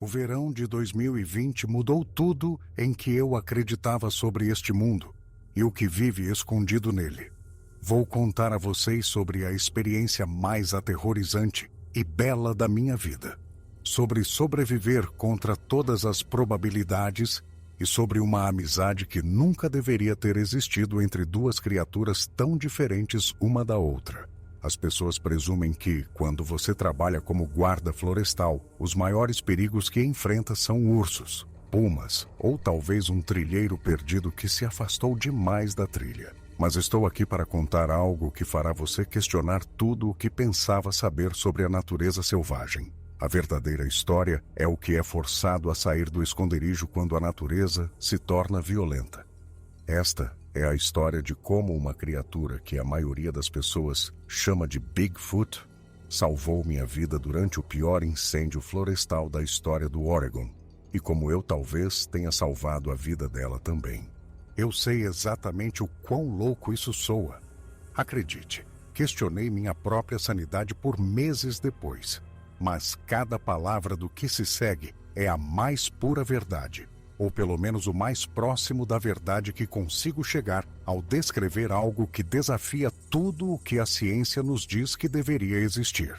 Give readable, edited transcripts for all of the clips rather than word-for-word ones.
O verão de 2020 mudou tudo em que eu acreditava sobre este mundo e o que vive escondido nele. Vou contar a vocês sobre a experiência mais aterrorizante e bela da minha vida, sobre sobreviver contra todas as probabilidades e sobre uma amizade que nunca deveria ter existido entre duas criaturas tão diferentes uma da outra. As pessoas presumem que, quando você trabalha como guarda florestal, os maiores perigos que enfrenta são ursos, pumas ou talvez um trilheiro perdido que se afastou demais da trilha. Mas estou aqui para contar algo que fará você questionar tudo o que pensava saber sobre a natureza selvagem. A verdadeira história é o que é forçado a sair do esconderijo quando a natureza se torna violenta. Esta é a história de como uma criatura que a maioria das pessoas chama de Bigfoot salvou minha vida durante o pior incêndio florestal da história do Oregon, e como eu talvez tenha salvado a vida dela também. Eu sei exatamente o quão louco isso soa. Acredite, questionei minha própria sanidade por meses depois, mas cada palavra do que se segue é a mais pura verdade, ou pelo menos o mais próximo da verdade que consigo chegar ao descrever algo que desafia tudo o que a ciência nos diz que deveria existir.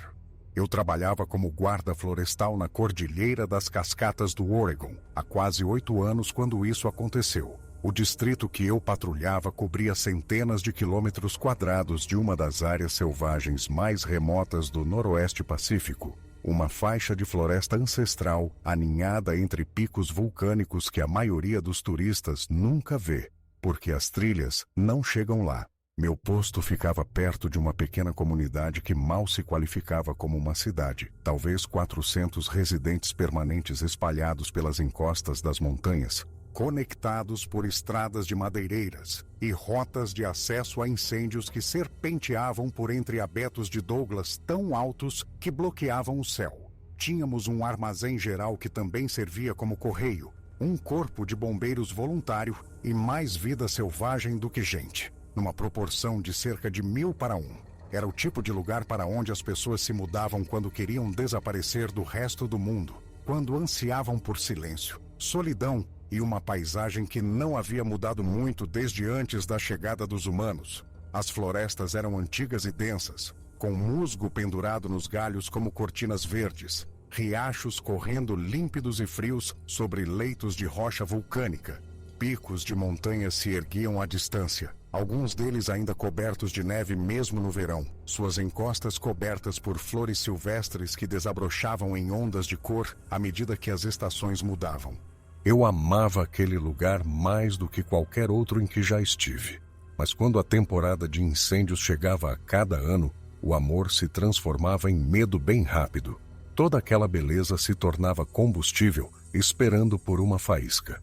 Eu trabalhava como guarda florestal na Cordilheira das Cascatas do Oregon há quase 8 anos quando isso aconteceu. O distrito que eu patrulhava cobria centenas de quilômetros quadrados de uma das áreas selvagens mais remotas do Noroeste Pacífico, uma faixa de floresta ancestral aninhada entre picos vulcânicos que a maioria dos turistas nunca vê, porque as trilhas não chegam lá. Meu posto ficava perto de uma pequena comunidade que mal se qualificava como uma cidade, talvez 400 residentes permanentes espalhados pelas encostas das montanhas, conectados por estradas de madeireiras e rotas de acesso a incêndios que serpenteavam por entre abetos de Douglas tão altos que bloqueavam o céu. Tínhamos um armazém geral que também servia como correio, um corpo de bombeiros voluntário e mais vida selvagem do que gente, numa proporção de cerca de 1000 para 1. Era o tipo de lugar para onde as pessoas se mudavam quando queriam desaparecer do resto do mundo, quando ansiavam por silêncio, solidão e uma paisagem que não havia mudado muito desde antes da chegada dos humanos. As florestas eram antigas e densas, com musgo pendurado nos galhos como cortinas verdes, riachos correndo límpidos e frios sobre leitos de rocha vulcânica. Picos de montanhas se erguiam à distância, alguns deles ainda cobertos de neve mesmo no verão, suas encostas cobertas por flores silvestres que desabrochavam em ondas de cor à medida que as estações mudavam. Eu amava aquele lugar mais do que qualquer outro em que já estive. Mas quando a temporada de incêndios chegava a cada ano, o amor se transformava em medo bem rápido. Toda aquela beleza se tornava combustível, esperando por uma faísca.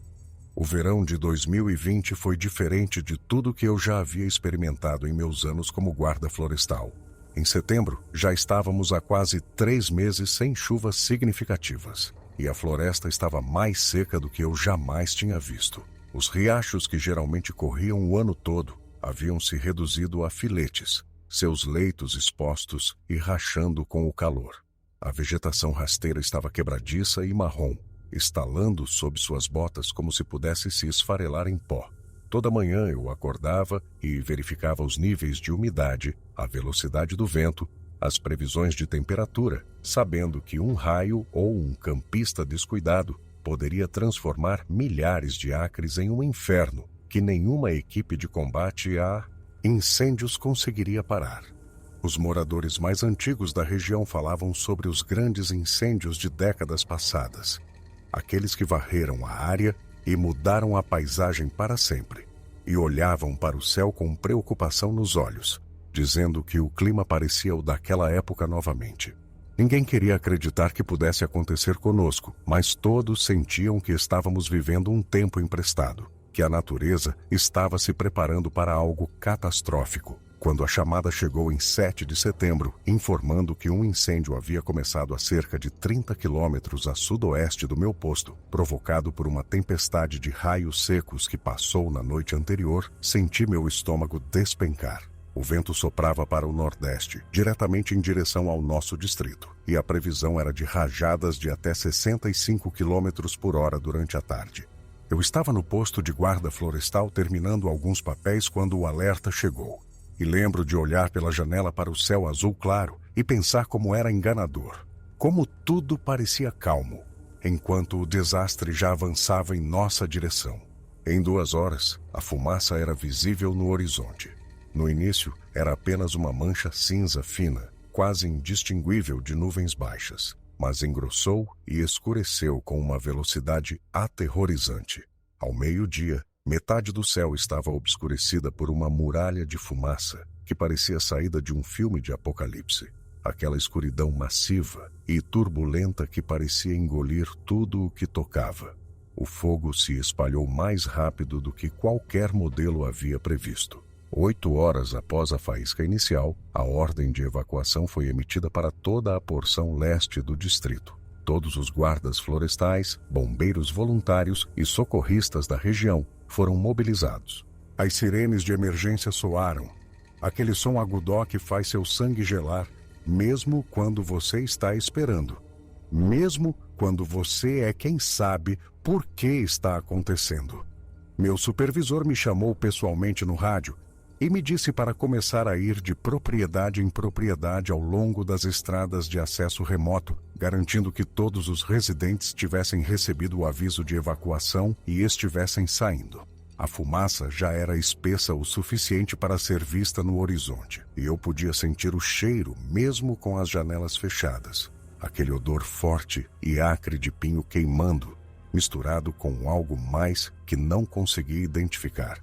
O verão de 2020 foi diferente de tudo que eu já havia experimentado em meus anos como guarda florestal. Em setembro, já estávamos há quase 3 meses sem chuvas significativas. E a floresta estava mais seca do que eu jamais tinha visto. Os riachos que geralmente corriam o ano todo haviam se reduzido a filetes, seus leitos expostos e rachando com o calor. A vegetação rasteira estava quebradiça e marrom, estalando sob suas botas como se pudesse se esfarelar em pó. Toda manhã eu acordava e verificava os níveis de umidade, a velocidade do vento, as previsões de temperatura, sabendo que um raio ou um campista descuidado poderia transformar milhares de acres em um inferno que nenhuma equipe de combate a incêndios conseguiria parar. Os moradores mais antigos da região falavam sobre os grandes incêndios de décadas passadas, aqueles que varreram a área e mudaram a paisagem para sempre, e olhavam para o céu com preocupação nos olhos, dizendo que o clima parecia o daquela época novamente. Ninguém queria acreditar que pudesse acontecer conosco, mas todos sentiam que estávamos vivendo um tempo emprestado, que a natureza estava se preparando para algo catastrófico. Quando a chamada chegou em 7 de setembro, informando que um incêndio havia começado a cerca de 30 quilômetros a sudoeste do meu posto, provocado por uma tempestade de raios secos que passou na noite anterior, senti meu estômago despencar. O vento soprava para o nordeste, diretamente em direção ao nosso distrito. e a previsão era de rajadas de até 65 km/h durante a tarde. Eu estava no posto de guarda florestal terminando alguns papéis quando o alerta chegou. E lembro de olhar pela janela para o céu azul claro e pensar como era enganador. Como tudo parecia calmo, enquanto o desastre já avançava em nossa direção. Em 2 horas, a fumaça era visível no horizonte. No início, era apenas uma mancha cinza fina, quase indistinguível de nuvens baixas, mas engrossou e escureceu com uma velocidade aterrorizante. Ao meio-dia, metade do céu estava obscurecida por uma muralha de fumaça que parecia saída de um filme de apocalipse. Aquela escuridão massiva e turbulenta que parecia engolir tudo o que tocava. O fogo se espalhou mais rápido do que qualquer modelo havia previsto. 8 horas após a faísca inicial, a ordem de evacuação foi emitida para toda a porção leste do distrito. Todos os guardas florestais, bombeiros voluntários e socorristas da região foram mobilizados. As sirenes de emergência soaram. Aquele som agudó que faz seu sangue gelar, mesmo quando você está esperando. Mesmo quando você é quem sabe por que está acontecendo. Meu supervisor me chamou pessoalmente no rádio e me disse para começar a ir de propriedade em propriedade ao longo das estradas de acesso remoto, garantindo que todos os residentes tivessem recebido o aviso de evacuação e estivessem saindo. A fumaça já era espessa o suficiente para ser vista no horizonte, e eu podia sentir o cheiro mesmo com as janelas fechadas. Aquele odor forte e acre de pinho queimando, misturado com algo mais que não conseguia identificar.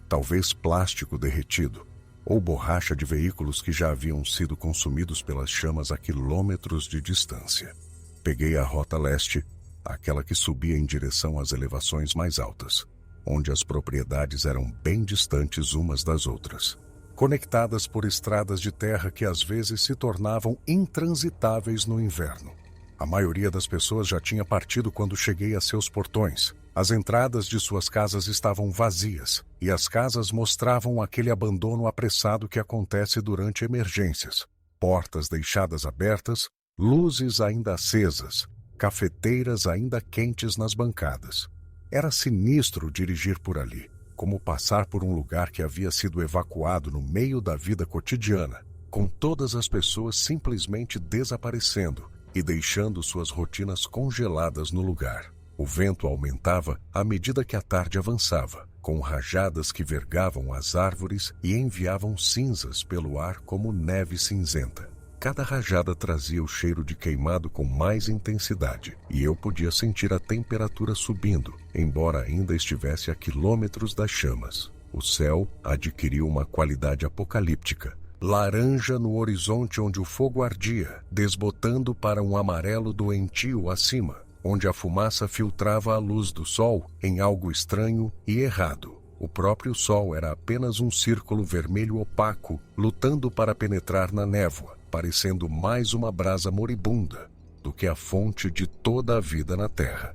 Talvez plástico derretido, ou borracha de veículos que já haviam sido consumidos pelas chamas a quilômetros de distância. Peguei a rota leste, aquela que subia em direção às elevações mais altas, onde as propriedades eram bem distantes umas das outras, conectadas por estradas de terra que às vezes se tornavam intransitáveis no inverno. A maioria das pessoas já tinha partido quando cheguei a seus portões. As entradas de suas casas estavam vazias, e as casas mostravam aquele abandono apressado que acontece durante emergências. Portas deixadas abertas, luzes ainda acesas, cafeteiras ainda quentes nas bancadas. Era sinistro dirigir por ali, como passar por um lugar que havia sido evacuado no meio da vida cotidiana, com todas as pessoas simplesmente desaparecendo e deixando suas rotinas congeladas no lugar. O vento aumentava à medida que a tarde avançava, com rajadas que vergavam as árvores e enviavam cinzas pelo ar como neve cinzenta. Cada rajada trazia o cheiro de queimado com mais intensidade, e eu podia sentir a temperatura subindo, embora ainda estivesse a quilômetros das chamas. O céu adquiriu uma qualidade apocalíptica, laranja no horizonte onde o fogo ardia, desbotando para um amarelo doentio acima, onde a fumaça filtrava a luz do sol em algo estranho e errado. O próprio sol era apenas um círculo vermelho opaco, lutando para penetrar na névoa, parecendo mais uma brasa moribunda do que a fonte de toda a vida na Terra.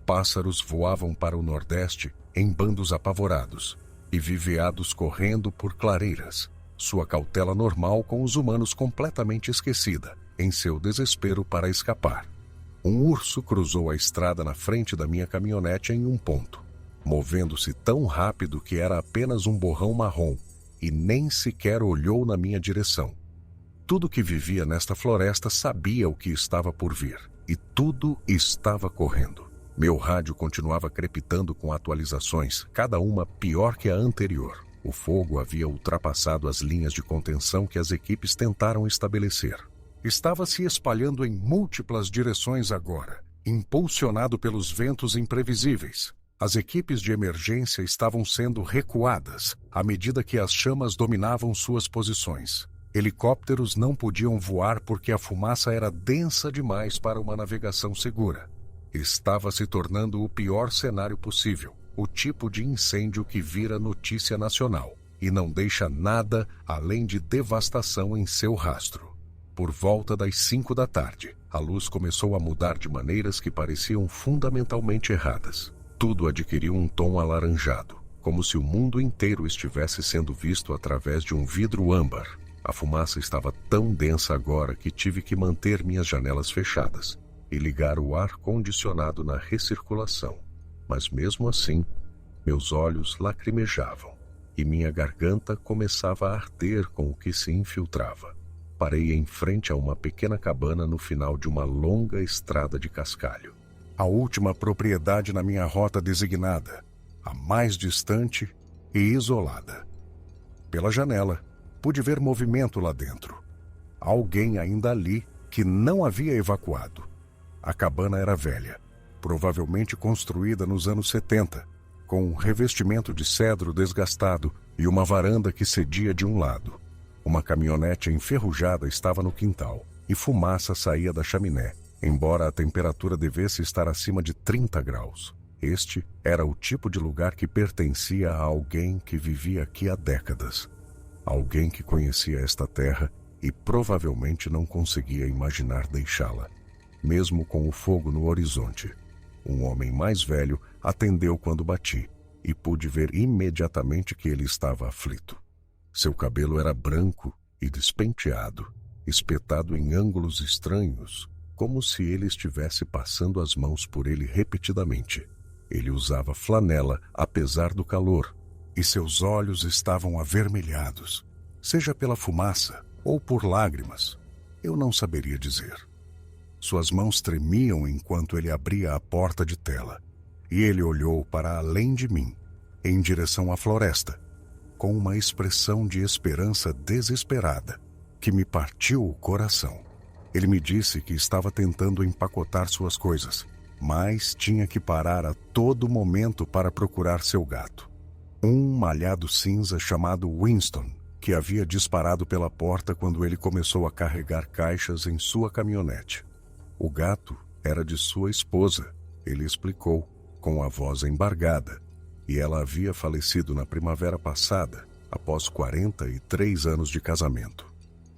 Pássaros voavam para o nordeste em bandos apavorados, e vi veados correndo por clareiras, sua cautela normal com os humanos completamente esquecida, em seu desespero para escapar. Um urso cruzou a estrada na frente da minha caminhonete em um ponto, movendo-se tão rápido que era apenas um borrão marrom, e nem sequer olhou na minha direção. Tudo que vivia nesta floresta sabia o que estava por vir, e tudo estava correndo. Meu rádio continuava crepitando com atualizações, cada uma pior que a anterior. O fogo havia ultrapassado as linhas de contenção que as equipes tentaram estabelecer. Estava se espalhando em múltiplas direções agora, impulsionado pelos ventos imprevisíveis. As equipes de emergência estavam sendo recuadas à medida que as chamas dominavam suas posições. Helicópteros não podiam voar porque a fumaça era densa demais para uma navegação segura. Estava se tornando o pior cenário possível, o tipo de incêndio que vira notícia nacional e não deixa nada além de devastação em seu rastro. Por volta das 5 da tarde, a luz começou a mudar de maneiras que pareciam fundamentalmente erradas. Tudo adquiriu um tom alaranjado, como se o mundo inteiro estivesse sendo visto através de um vidro âmbar. A fumaça estava tão densa agora que tive que manter minhas janelas fechadas e ligar o ar-condicionado na recirculação. Mas mesmo assim, meus olhos lacrimejavam e minha garganta começava a arder com o que se infiltrava. Parei em frente a uma pequena cabana no final de uma longa estrada de cascalho. A última propriedade na minha rota designada, a mais distante e isolada. Pela janela, pude ver movimento lá dentro. Alguém ainda ali que não havia evacuado. A cabana era velha, provavelmente construída nos anos 70, com um revestimento de cedro desgastado e uma varanda que cedia de um lado. Uma caminhonete enferrujada estava no quintal e fumaça saía da chaminé, embora a temperatura devesse estar acima de 30 graus. Este era o tipo de lugar que pertencia a alguém que vivia aqui há décadas. Alguém que conhecia esta terra e provavelmente não conseguia imaginar deixá-la, mesmo com o fogo no horizonte. Um homem mais velho atendeu quando bati e pude ver imediatamente que ele estava aflito. Seu cabelo era branco e despenteado, espetado em ângulos estranhos, como se ele estivesse passando as mãos por ele repetidamente. Ele usava flanela apesar do calor, e seus olhos estavam avermelhados, seja pela fumaça ou por lágrimas. Eu não saberia dizer. Suas mãos tremiam enquanto ele abria a porta de tela, e ele olhou para além de mim, em direção à floresta, com uma expressão de esperança desesperada, que me partiu o coração. Ele me disse que estava tentando empacotar suas coisas, mas tinha que parar a todo momento para procurar seu gato. Um malhado cinza chamado Winston, que havia disparado pela porta quando ele começou a carregar caixas em sua caminhonete. O gato era de sua esposa, ele explicou, com a voz embargada, e ela havia falecido na primavera passada, após 43 anos de casamento.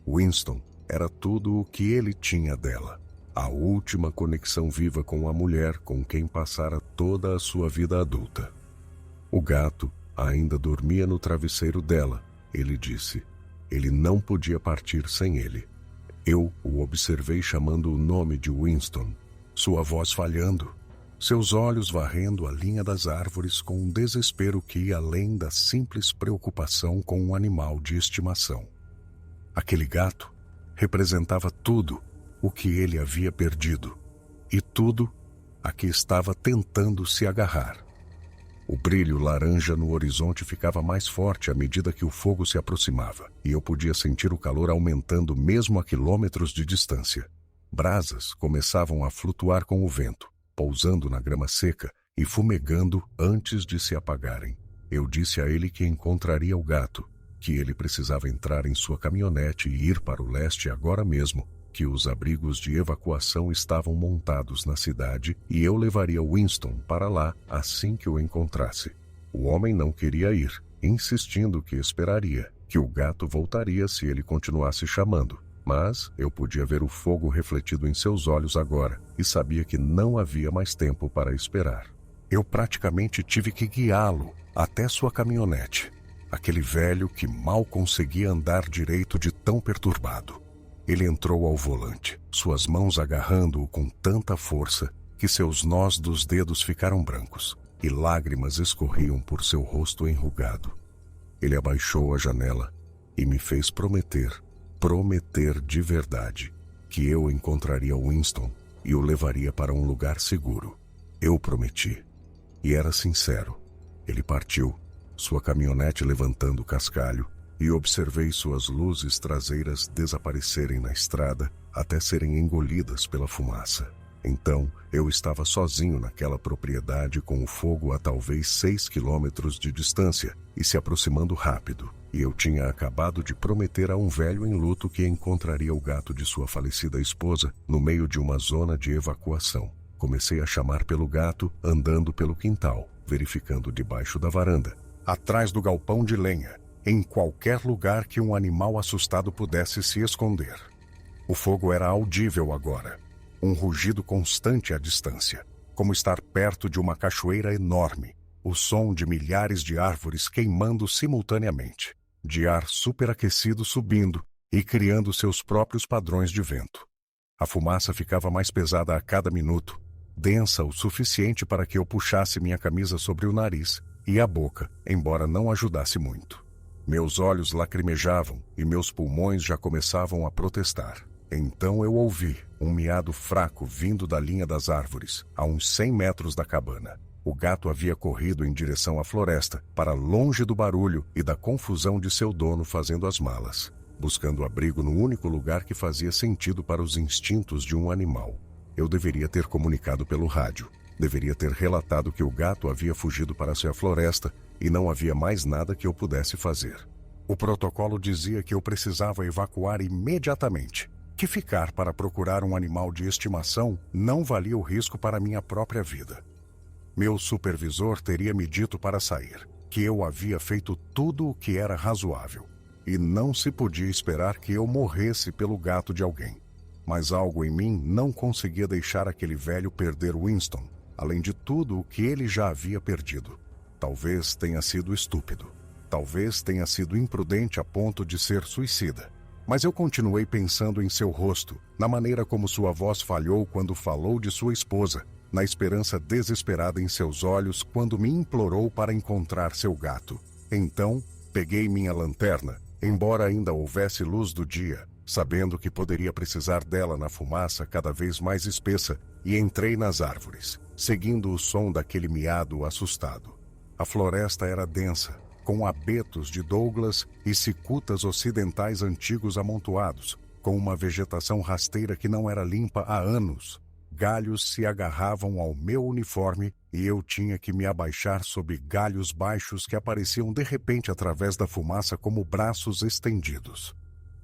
Winston era tudo o que ele tinha dela, a última conexão viva com a mulher com quem passara toda a sua vida adulta. O gato ainda dormia no travesseiro dela, ele disse. Ele não podia partir sem ele. Eu o observei chamando o nome de Winston, sua voz falhando, seus olhos varrendo a linha das árvores com um desespero que ia além da simples preocupação com um animal de estimação. Aquele gato representava tudo o que ele havia perdido e tudo a que estava tentando se agarrar. O brilho laranja no horizonte ficava mais forte à medida que o fogo se aproximava, e eu podia sentir o calor aumentando mesmo a quilômetros de distância. Brasas começavam a flutuar com o vento, pousando na grama seca e fumegando antes de se apagarem. Eu disse a ele que encontraria o gato, que ele precisava entrar em sua caminhonete e ir para o leste agora mesmo, que os abrigos de evacuação estavam montados na cidade e eu levaria Winston para lá assim que o encontrasse. O homem não queria ir, insistindo que esperaria, que o gato voltaria se ele continuasse chamando. Mas eu podia ver o fogo refletido em seus olhos agora e sabia que não havia mais tempo para esperar. Eu praticamente tive que guiá-lo até sua caminhonete, aquele velho que mal conseguia andar direito de tão perturbado. Ele entrou ao volante, suas mãos agarrando-o com tanta força que seus nós dos dedos ficaram brancos e lágrimas escorriam por seu rosto enrugado. Ele abaixou a janela e me fez prometer de verdade, que eu encontraria Winston e o levaria para um lugar seguro. Eu prometi. E era sincero. Ele partiu, sua caminhonete levantando o cascalho, e observei suas luzes traseiras desaparecerem na estrada até serem engolidas pela fumaça. Então, eu estava sozinho naquela propriedade com o fogo a talvez 6 quilômetros de distância e se aproximando rápido. E eu tinha acabado de prometer a um velho em luto que encontraria o gato de sua falecida esposa no meio de uma zona de evacuação. Comecei a chamar pelo gato, andando pelo quintal, verificando debaixo da varanda, atrás do galpão de lenha, em qualquer lugar que um animal assustado pudesse se esconder. O fogo era audível agora, um rugido constante à distância, como estar perto de uma cachoeira enorme, o som de milhares de árvores queimando simultaneamente, de ar superaquecido subindo e criando seus próprios padrões de vento. A fumaça ficava mais pesada a cada minuto, densa o suficiente para que eu puxasse minha camisa sobre o nariz e a boca, embora não ajudasse muito. Meus olhos lacrimejavam e meus pulmões já começavam a protestar. Então eu ouvi um miado fraco vindo da linha das árvores, a uns 100 metros da cabana. O gato havia corrido em direção à floresta, para longe do barulho e da confusão de seu dono fazendo as malas, buscando abrigo no único lugar que fazia sentido para os instintos de um animal. Eu deveria ter comunicado pelo rádio. Deveria ter relatado que o gato havia fugido para a floresta e não havia mais nada que eu pudesse fazer. O protocolo dizia que eu precisava evacuar imediatamente, que ficar para procurar um animal de estimação não valia o risco para minha própria vida. Meu supervisor teria me dito para sair, que eu havia feito tudo o que era razoável, e não se podia esperar que eu morresse pelo gato de alguém. Mas algo em mim não conseguia deixar aquele velho perder Winston, além de tudo o que ele já havia perdido. Talvez tenha sido estúpido. Talvez tenha sido imprudente a ponto de ser suicida. Mas eu continuei pensando em seu rosto, na maneira como sua voz falhou quando falou de sua esposa, na esperança desesperada em seus olhos quando me implorou para encontrar seu gato. Então, peguei minha lanterna, embora ainda houvesse luz do dia, sabendo que poderia precisar dela na fumaça cada vez mais espessa, e entrei nas árvores, seguindo o som daquele miado assustado. A floresta era densa, com abetos de Douglas e cicutas ocidentais antigos amontoados, com uma vegetação rasteira que não era limpa há anos. Galhos se agarravam ao meu uniforme e eu tinha que me abaixar sob galhos baixos que apareciam de repente através da fumaça como braços estendidos.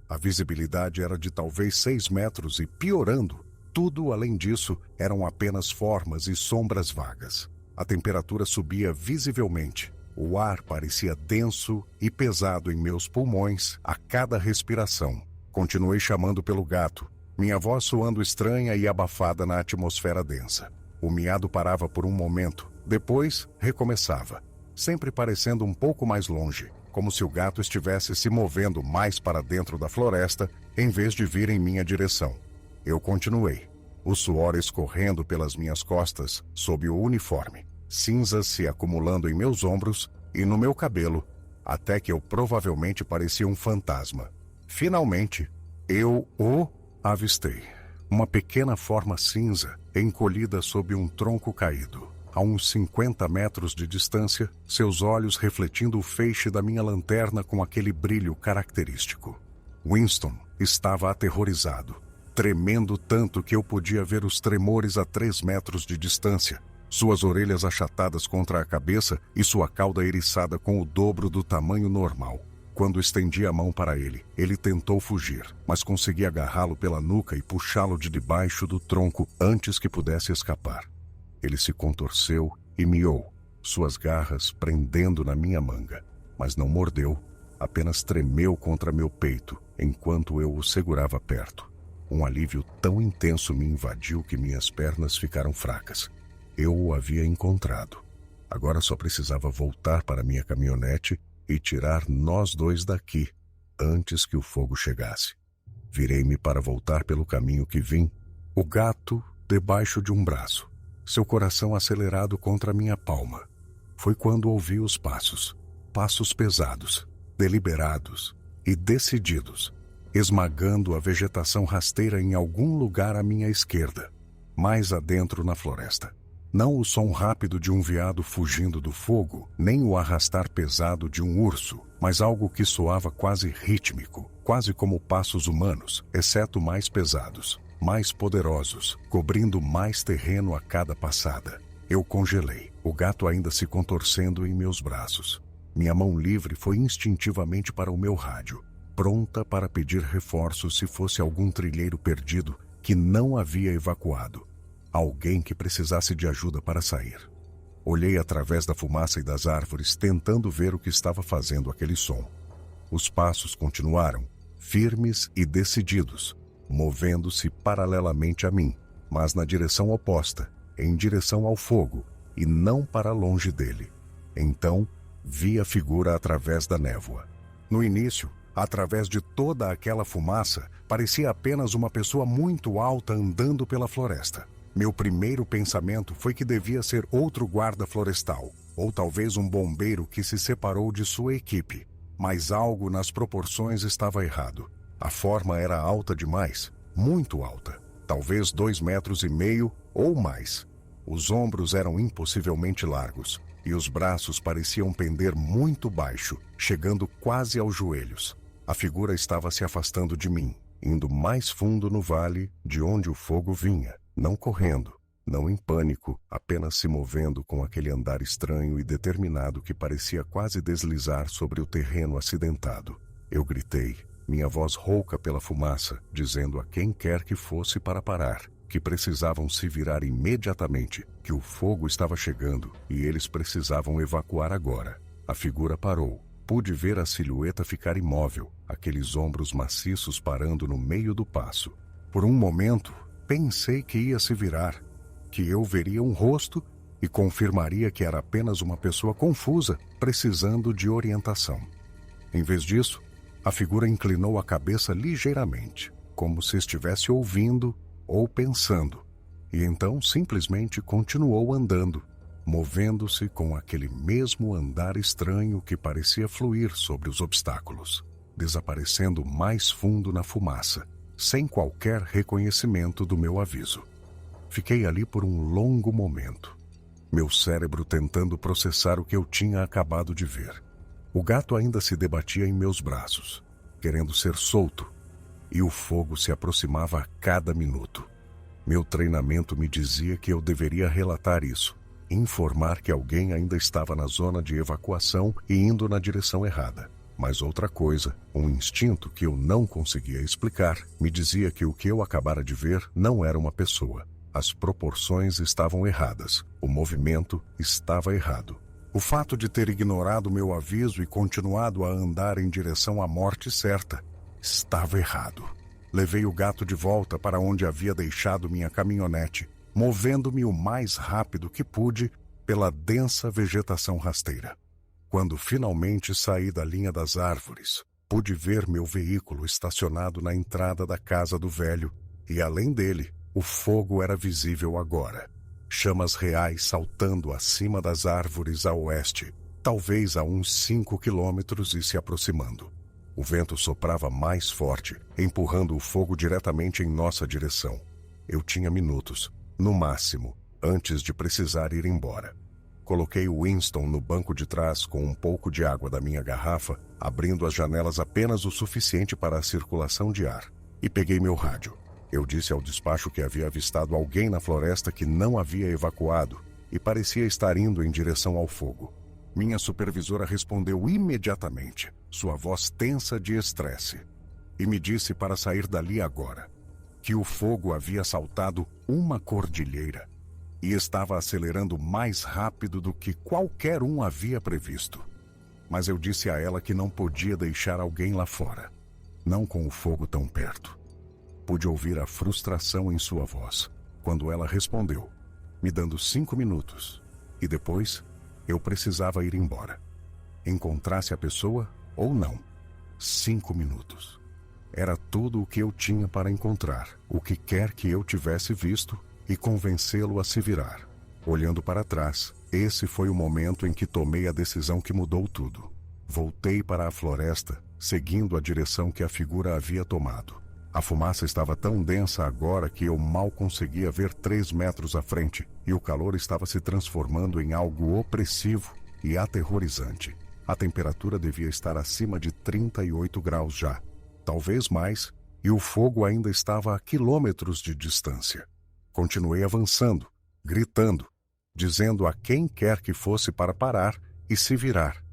A visibilidade era de talvez 6 metros e, piorando, tudo além disso eram apenas formas e sombras vagas. A temperatura subia visivelmente. O ar parecia denso e pesado em meus pulmões a cada respiração. Continuei chamando pelo gato, minha voz soando estranha e abafada na atmosfera densa. O miado parava por um momento, depois recomeçava, sempre parecendo um pouco mais longe, como se o gato estivesse se movendo mais para dentro da floresta, em vez de vir em minha direção. Eu continuei, o suor escorrendo pelas minhas costas sob o uniforme, cinzas se acumulando em meus ombros e no meu cabelo, até que eu provavelmente parecia um fantasma. Finalmente, eu o avistei. Uma pequena forma cinza, encolhida sob um tronco caído. A uns 50 metros de distância, seus olhos refletindo o feixe da minha lanterna com aquele brilho característico. Winston estava aterrorizado, tremendo tanto que eu podia ver os tremores a 3 metros de distância, suas orelhas achatadas contra a cabeça e sua cauda eriçada com o dobro do tamanho normal. Quando estendi a mão para ele, ele tentou fugir, mas consegui agarrá-lo pela nuca e puxá-lo de debaixo do tronco antes que pudesse escapar. Ele se contorceu e miou, suas garras prendendo na minha manga, mas não mordeu, apenas tremeu contra meu peito enquanto eu o segurava perto. Um alívio tão intenso me invadiu que minhas pernas ficaram fracas. Eu o havia encontrado. Agora só precisava voltar para minha caminhonete e tirar nós dois daqui, antes que o fogo chegasse. Virei-me para voltar pelo caminho que vim, o gato debaixo de um braço, seu coração acelerado contra minha palma. Foi quando ouvi os passos pesados, deliberados e decididos, esmagando a vegetação rasteira em algum lugar à minha esquerda, mais adentro na floresta. Não o som rápido de um veado fugindo do fogo, nem o arrastar pesado de um urso, mas algo que soava quase rítmico, quase como passos humanos, exceto mais pesados, mais poderosos, cobrindo mais terreno a cada passada. Eu congelei, o gato ainda se contorcendo em meus braços. Minha mão livre foi instintivamente para o meu rádio, pronta para pedir reforços se fosse algum trilheiro perdido que não havia evacuado. Alguém que precisasse de ajuda para sair. Olhei através da fumaça e das árvores, tentando ver o que estava fazendo aquele som. Os passos continuaram, firmes e decididos, movendo-se paralelamente a mim, mas na direção oposta, em direção ao fogo, e não para longe dele. Então, vi a figura através da névoa. No início, Através de toda aquela fumaça, parecia apenas uma pessoa muito alta andando pela floresta. Meu primeiro pensamento foi que devia ser outro guarda florestal, ou talvez um bombeiro que se separou de sua equipe. Mas algo nas proporções estava errado. A forma era alta demais, muito alta, talvez 2,5 metros ou mais. Os ombros eram impossivelmente largos, e os braços pareciam pender muito baixo, chegando quase aos joelhos. A figura estava se afastando de mim, indo mais fundo no vale de onde o fogo vinha, não correndo, não em pânico, apenas se movendo com aquele andar estranho e determinado que parecia quase deslizar sobre o terreno acidentado. Eu gritei, minha voz rouca pela fumaça, dizendo a quem quer que fosse para parar, que precisavam se virar imediatamente, que o fogo estava chegando e eles precisavam evacuar agora. A figura parou. Pude ver a silhueta ficar imóvel, aqueles ombros maciços parando no meio do passo. Por um momento, pensei que ia se virar, que eu veria um rosto e confirmaria que era apenas uma pessoa confusa, precisando de orientação. Em vez disso, a figura inclinou a cabeça ligeiramente, como se estivesse ouvindo ou pensando, e então simplesmente continuou andando, movendo-se com aquele mesmo andar estranho que parecia fluir sobre os obstáculos, desaparecendo mais fundo na fumaça, sem qualquer reconhecimento do meu aviso. Fiquei ali por um longo momento, meu cérebro tentando processar o que eu tinha acabado de ver. O gato ainda se debatia em meus braços, querendo ser solto, e o fogo se aproximava a cada minuto. Meu treinamento me dizia que eu deveria relatar isso, informar que alguém ainda estava na zona de evacuação e indo na direção errada. Mas outra coisa, um instinto que eu não conseguia explicar, me dizia que o que eu acabara de ver não era uma pessoa. As proporções estavam erradas, o movimento estava errado. O fato de ter ignorado meu aviso e continuado a andar em direção à morte certa estava errado. Levei o gato de volta para onde havia deixado minha caminhonete, movendo-me o mais rápido que pude pela densa vegetação rasteira. Quando finalmente saí da linha das árvores, pude ver meu veículo estacionado na entrada da casa do velho, e além dele, o fogo era visível agora. Chamas reais saltando acima das árvores a oeste, talvez a uns 5 quilômetros e se aproximando. O vento soprava mais forte, empurrando o fogo diretamente em nossa direção. Eu tinha minutos, no máximo, antes de precisar ir embora. Coloquei o Winston no banco de trás com um pouco de água da minha garrafa, abrindo as janelas apenas o suficiente para a circulação de ar, e peguei meu rádio. Eu disse ao despacho que havia avistado alguém na floresta que não havia evacuado e parecia estar indo em direção ao fogo. Minha supervisora respondeu imediatamente, sua voz tensa de estresse, e me disse para sair dali agora, que o fogo havia saltado uma cordilheira e estava acelerando mais rápido do que qualquer um havia previsto. Mas eu disse a ela que não podia deixar alguém lá fora, não com o fogo tão perto. Pude ouvir a frustração em sua voz, quando ela respondeu, me dando 5 minutos, e depois eu precisava ir embora. Encontrasse a pessoa ou não. 5 minutos. Era tudo o que eu tinha para encontrar, o que quer que eu tivesse visto, e convencê-lo a se virar. Olhando para trás, esse foi o momento em que tomei a decisão que mudou tudo. Voltei para a floresta, seguindo a direção que a figura havia tomado. A fumaça estava tão densa agora que eu mal conseguia ver 3 metros à frente, e o calor estava se transformando em algo opressivo e aterrorizante. A temperatura devia estar acima de 38 graus já, talvez mais, e o fogo ainda estava a quilômetros de distância. Continuei avançando, gritando, dizendo a quem quer que fosse para parar e se virar.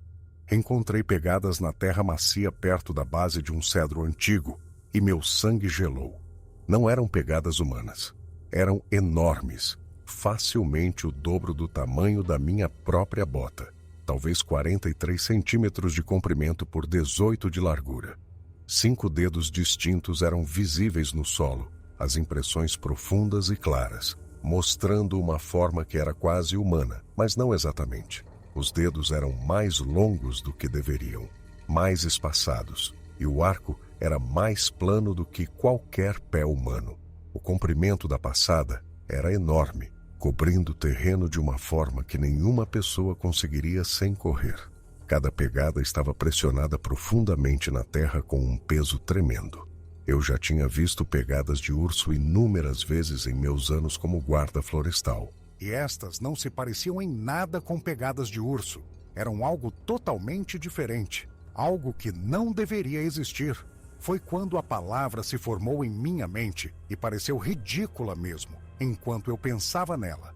Encontrei pegadas na terra macia perto da base de um cedro antigo, e meu sangue gelou. Não eram pegadas humanas. Eram enormes, facilmente o dobro do tamanho da minha própria bota, talvez 43 centímetros de comprimento por 18 de largura. 5 dedos distintos eram visíveis no solo, as impressões profundas e claras, mostrando uma forma que era quase humana, mas não exatamente. Os dedos eram mais longos do que deveriam, mais espaçados, e o arco era mais plano do que qualquer pé humano. O comprimento da passada era enorme, cobrindo o terreno de uma forma que nenhuma pessoa conseguiria sem correr. Cada pegada estava pressionada profundamente na terra com um peso tremendo. Eu já tinha visto pegadas de urso inúmeras vezes em meus anos como guarda florestal. E estas não se pareciam em nada com pegadas de urso. Eram algo totalmente diferente, algo que não deveria existir. Foi quando a palavra se formou em minha mente e pareceu ridícula mesmo, enquanto eu pensava nela.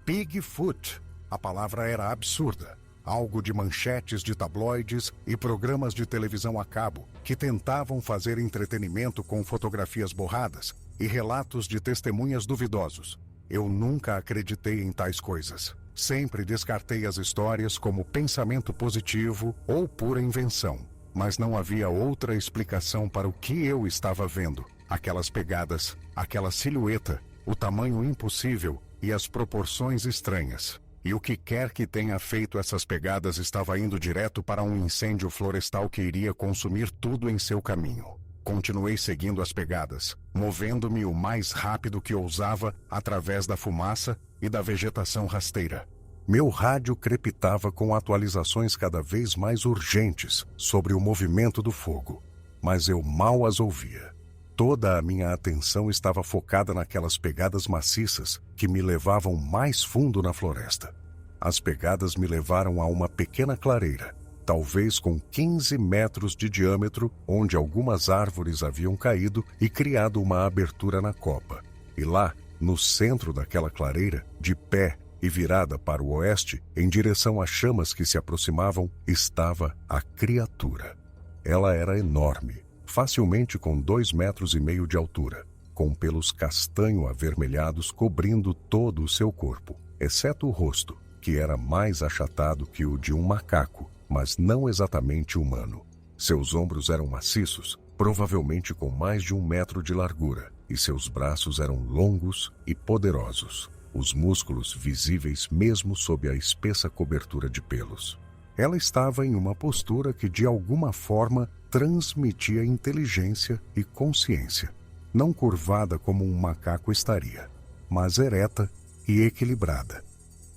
Bigfoot. A palavra era absurda. Algo de manchetes de tabloides e programas de televisão a cabo que tentavam fazer entretenimento com fotografias borradas e relatos de testemunhas duvidosos. Eu nunca acreditei em tais coisas. Sempre descartei as histórias como pensamento positivo ou pura invenção. Mas não havia outra explicação para o que eu estava vendo. Aquelas pegadas, aquela silhueta, o tamanho impossível e as proporções estranhas. E o que quer que tenha feito essas pegadas estava indo direto para um incêndio florestal que iria consumir tudo em seu caminho. Continuei seguindo as pegadas, movendo-me o mais rápido que ousava através da fumaça e da vegetação rasteira. Meu rádio crepitava com atualizações cada vez mais urgentes sobre o movimento do fogo, mas eu mal as ouvia. Toda a minha atenção estava focada naquelas pegadas maciças que me levavam mais fundo na floresta. As pegadas me levaram a uma pequena clareira, talvez com 15 metros de diâmetro, onde algumas árvores haviam caído e criado uma abertura na copa. E lá, no centro daquela clareira, de pé e virada para o oeste, em direção às chamas que se aproximavam, estava a criatura. Ela era enorme, facilmente com 2,5 metros de altura, com pelos castanho-avermelhados cobrindo todo o seu corpo, exceto o rosto, que era mais achatado que o de um macaco, mas não exatamente humano. Seus ombros eram maciços, provavelmente com mais de 1 metro de largura, e seus braços eram longos e poderosos, os músculos visíveis mesmo sob a espessa cobertura de pelos. Ela estava em uma postura que de alguma forma transmitia inteligência e consciência, não curvada como um macaco estaria, mas ereta e equilibrada,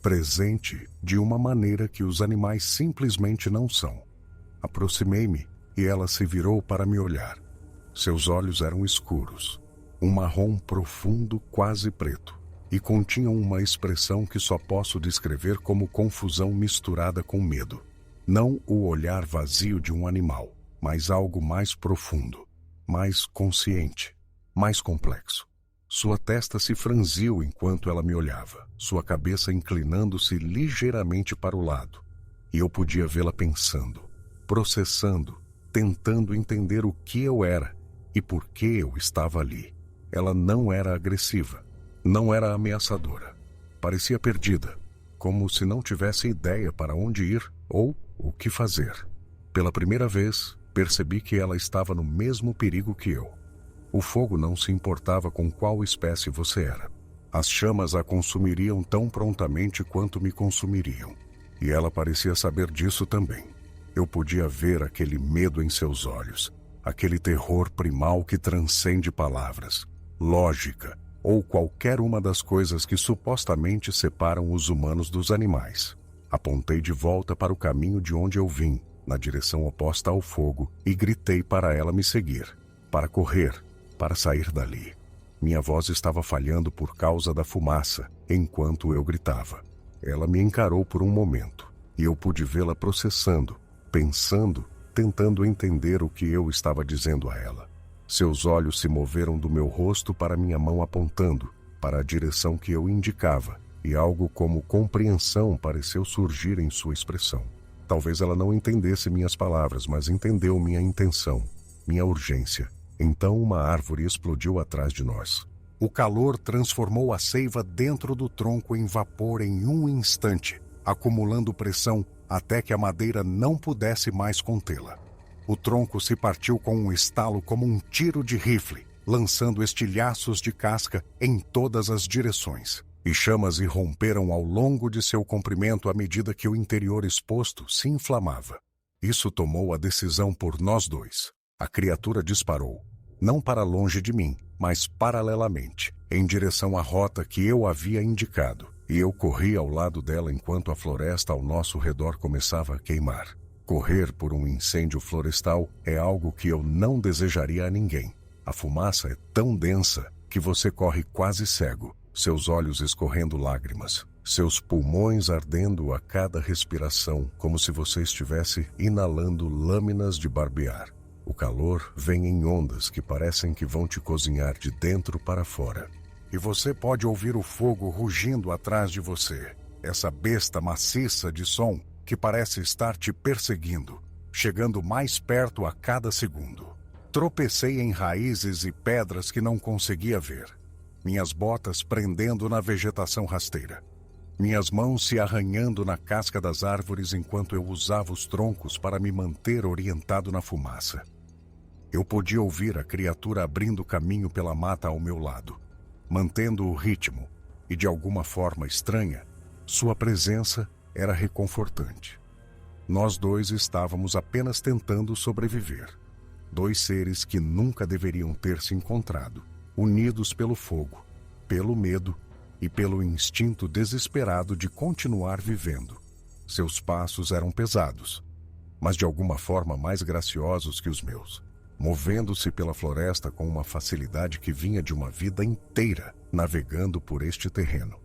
presente de uma maneira que os animais simplesmente não são. Aproximei-me e ela se virou para me olhar. Seus olhos eram escuros, um marrom profundo quase preto, e continham uma expressão que só posso descrever como confusão misturada com medo. Não o olhar vazio de um animal, mas algo mais profundo, mais consciente, mais complexo. Sua testa se franziu enquanto ela me olhava, sua cabeça inclinando-se ligeiramente para o lado. E eu podia vê-la pensando, processando, tentando entender o que eu era e por que eu estava ali. Ela não era agressiva, não era ameaçadora. Parecia perdida, como se não tivesse ideia para onde ir ou o que fazer. Pela primeira vez, percebi que ela estava no mesmo perigo que eu. O fogo não se importava com qual espécie você era. As chamas a consumiriam tão prontamente quanto me consumiriam. E ela parecia saber disso também. Eu podia ver aquele medo em seus olhos, aquele terror primal que transcende palavras, lógica ou qualquer uma das coisas que supostamente separam os humanos dos animais. Apontei de volta para o caminho de onde eu vim, na direção oposta ao fogo, e gritei para ela me seguir, para correr, para sair dali. Minha voz estava falhando por causa da fumaça, enquanto eu gritava. Ela me encarou por um momento, e eu pude vê-la processando, pensando, tentando entender o que eu estava dizendo a ela. Seus olhos se moveram do meu rosto para minha mão apontando, para a direção que eu indicava, e algo como compreensão pareceu surgir em sua expressão. Talvez ela não entendesse minhas palavras, mas entendeu minha intenção, minha urgência. Então uma árvore explodiu atrás de nós. O calor transformou a seiva dentro do tronco em vapor em um instante, acumulando pressão até que a madeira não pudesse mais contê-la. O tronco se partiu com um estalo como um tiro de rifle, lançando estilhaços de casca em todas as direções. E chamas irromperam ao longo de seu comprimento à medida que o interior exposto se inflamava. Isso tomou a decisão por nós dois. A criatura disparou, não para longe de mim, mas paralelamente, em direção à rota que eu havia indicado, e eu corri ao lado dela enquanto a floresta ao nosso redor começava a queimar. Correr por um incêndio florestal é algo que eu não desejaria a ninguém. A fumaça é tão densa que você corre quase cego, seus olhos escorrendo lágrimas, seus pulmões ardendo a cada respiração, como se você estivesse inalando lâminas de barbear. O calor vem em ondas que parecem que vão te cozinhar de dentro para fora. E você pode ouvir o fogo rugindo atrás de você, essa besta maciça de som que parece estar te perseguindo, chegando mais perto a cada segundo. Tropecei em raízes e pedras que não conseguia ver, minhas botas prendendo na vegetação rasteira, minhas mãos se arranhando na casca das árvores enquanto eu usava os troncos para me manter orientado na fumaça. Eu podia ouvir a criatura abrindo caminho pela mata ao meu lado, mantendo o ritmo, e de alguma forma estranha, sua presença era reconfortante. Nós dois estávamos apenas tentando sobreviver. Dois seres que nunca deveriam ter se encontrado, unidos pelo fogo, pelo medo e pelo instinto desesperado de continuar vivendo. Seus passos eram pesados, mas de alguma forma mais graciosos que os meus, movendo-se pela floresta com uma facilidade que vinha de uma vida inteira navegando por este terreno.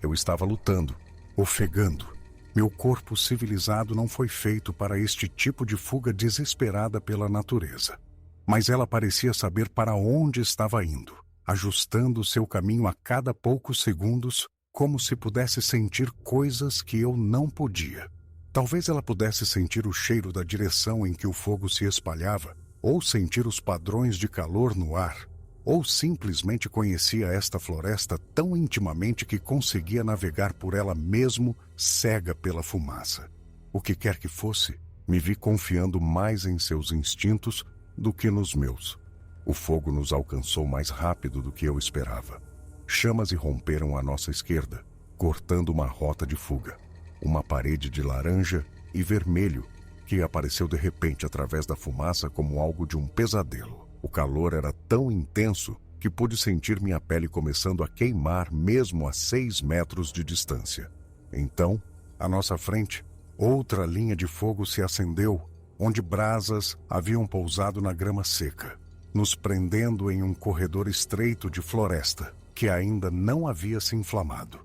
Eu estava lutando, ofegando. Meu corpo civilizado não foi feito para este tipo de fuga desesperada pela natureza. Mas ela parecia saber para onde estava indo, ajustando seu caminho a cada poucos segundos, como se pudesse sentir coisas que eu não podia. Talvez ela pudesse sentir o cheiro da direção em que o fogo se espalhava, ou sentir os padrões de calor no ar, ou simplesmente conhecia esta floresta tão intimamente que conseguia navegar por ela mesmo cega pela fumaça. O que quer que fosse, me vi confiando mais em seus instintos do que nos meus. O fogo nos alcançou mais rápido do que eu esperava. Chamas irromperam à nossa esquerda, cortando uma rota de fuga. Uma parede de laranja e vermelho que apareceu de repente através da fumaça como algo de um pesadelo. O calor era tão intenso que pude sentir minha pele começando a queimar mesmo a 6 metros de distância. Então, à nossa frente, outra linha de fogo se acendeu, onde brasas haviam pousado na grama seca, nos prendendo em um corredor estreito de floresta que ainda não havia se inflamado.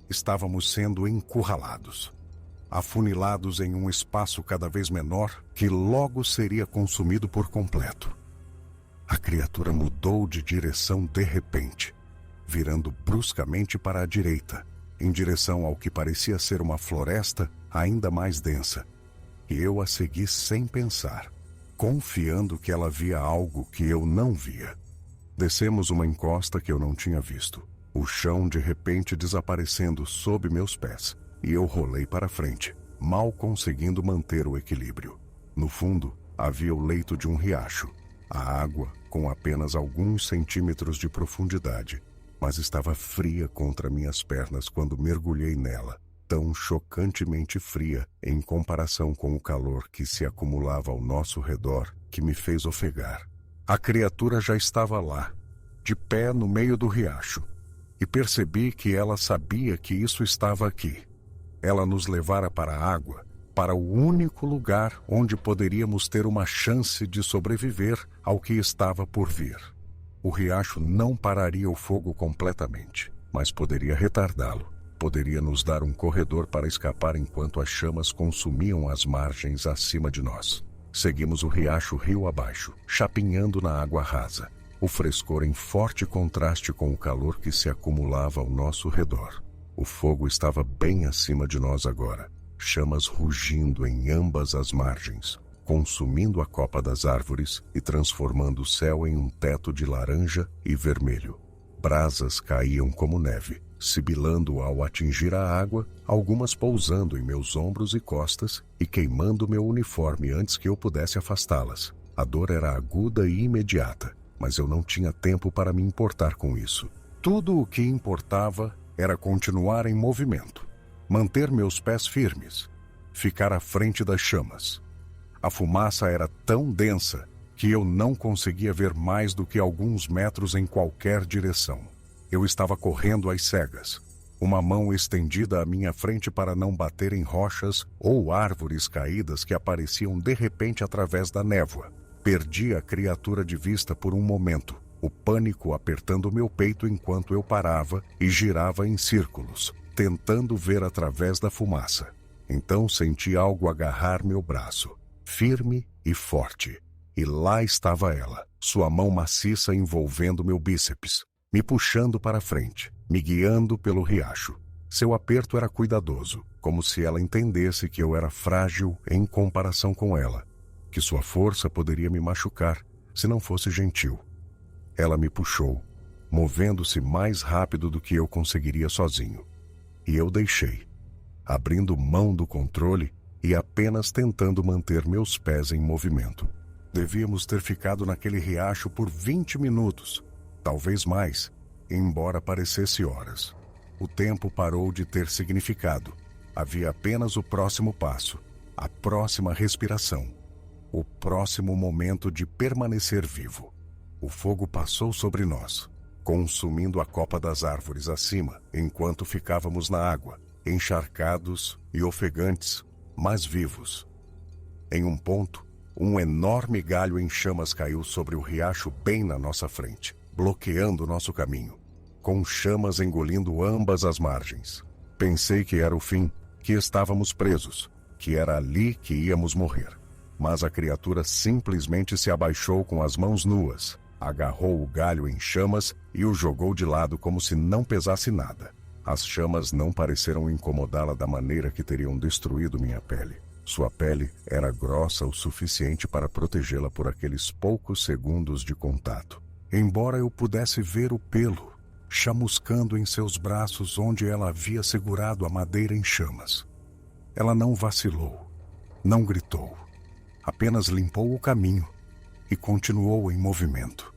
Estávamos sendo encurralados, afunilados em um espaço cada vez menor que logo seria consumido por completo. A criatura mudou de direção de repente, virando bruscamente para a direita, em direção ao que parecia ser uma floresta ainda mais densa. E eu a segui sem pensar, confiando que ela via algo que eu não via. Descemos uma encosta que eu não tinha visto, o chão de repente desaparecendo sob meus pés, e eu rolei para frente, mal conseguindo manter o equilíbrio. No fundo, havia o leito de um riacho, a água com apenas alguns centímetros de profundidade, mas estava fria contra minhas pernas quando mergulhei nela, tão chocantemente fria em comparação com o calor que se acumulava ao nosso redor, que me fez ofegar. A criatura já estava lá, de pé no meio do riacho, e percebi que ela sabia que isso estava aqui. Ela nos levara para a água, para o único lugar onde poderíamos ter uma chance de sobreviver ao que estava por vir. O riacho não pararia o fogo completamente, mas poderia retardá-lo. Poderia nos dar um corredor para escapar enquanto as chamas consumiam as margens acima de nós. Seguimos o riacho rio abaixo, chapinhando na água rasa, o frescor em forte contraste com o calor que se acumulava ao nosso redor. O fogo estava bem acima de nós agora, chamas rugindo em ambas as margens, consumindo a copa das árvores e transformando o céu em um teto de laranja e vermelho. Brasas caíam como neve, sibilando ao atingir a água, algumas pousando em meus ombros e costas e queimando meu uniforme antes que eu pudesse afastá-las. A dor era aguda e imediata, mas eu não tinha tempo para me importar com isso. Tudo o que importava era continuar em movimento, manter meus pés firmes, ficar à frente das chamas. A fumaça era tão densa que eu não conseguia ver mais do que alguns metros em qualquer direção. Eu estava correndo às cegas, uma mão estendida à minha frente para não bater em rochas ou árvores caídas que apareciam de repente através da névoa. Perdi a criatura de vista por um momento, o pânico apertando meu peito enquanto eu parava e girava em círculos, tentando ver através da fumaça. Então senti algo agarrar meu braço, firme e forte. E lá estava ela, sua mão maciça envolvendo meu bíceps, me puxando para frente, me guiando pelo riacho. Seu aperto era cuidadoso, como se ela entendesse que eu era frágil em comparação com ela, que sua força poderia me machucar se não fosse gentil. Ela me puxou, movendo-se mais rápido do que eu conseguiria sozinho. E eu deixei, abrindo mão do controle e apenas tentando manter meus pés em movimento. Devíamos ter ficado naquele riacho por 20 minutos, talvez mais, embora parecesse horas. O tempo parou de ter significado. Havia apenas o próximo passo, a próxima respiração, o próximo momento de permanecer vivo. O fogo passou sobre nós, consumindo a copa das árvores acima, enquanto ficávamos na água, encharcados e ofegantes, mas vivos. Em um ponto, um enorme galho em chamas caiu sobre o riacho bem na nossa frente, bloqueando nosso caminho, com chamas engolindo ambas as margens. Pensei que era o fim, que estávamos presos, que era ali que íamos morrer. Mas a criatura simplesmente se abaixou com as mãos nuas, agarrou o galho em chamas e o jogou de lado como se não pesasse nada. As chamas não pareceram incomodá-la da maneira que teriam destruído minha pele. Sua pele era grossa o suficiente para protegê-la por aqueles poucos segundos de contato. Embora eu pudesse ver o pelo chamuscando em seus braços onde ela havia segurado a madeira em chamas. Ela não vacilou, não gritou, apenas limpou o caminho e continuou em movimento.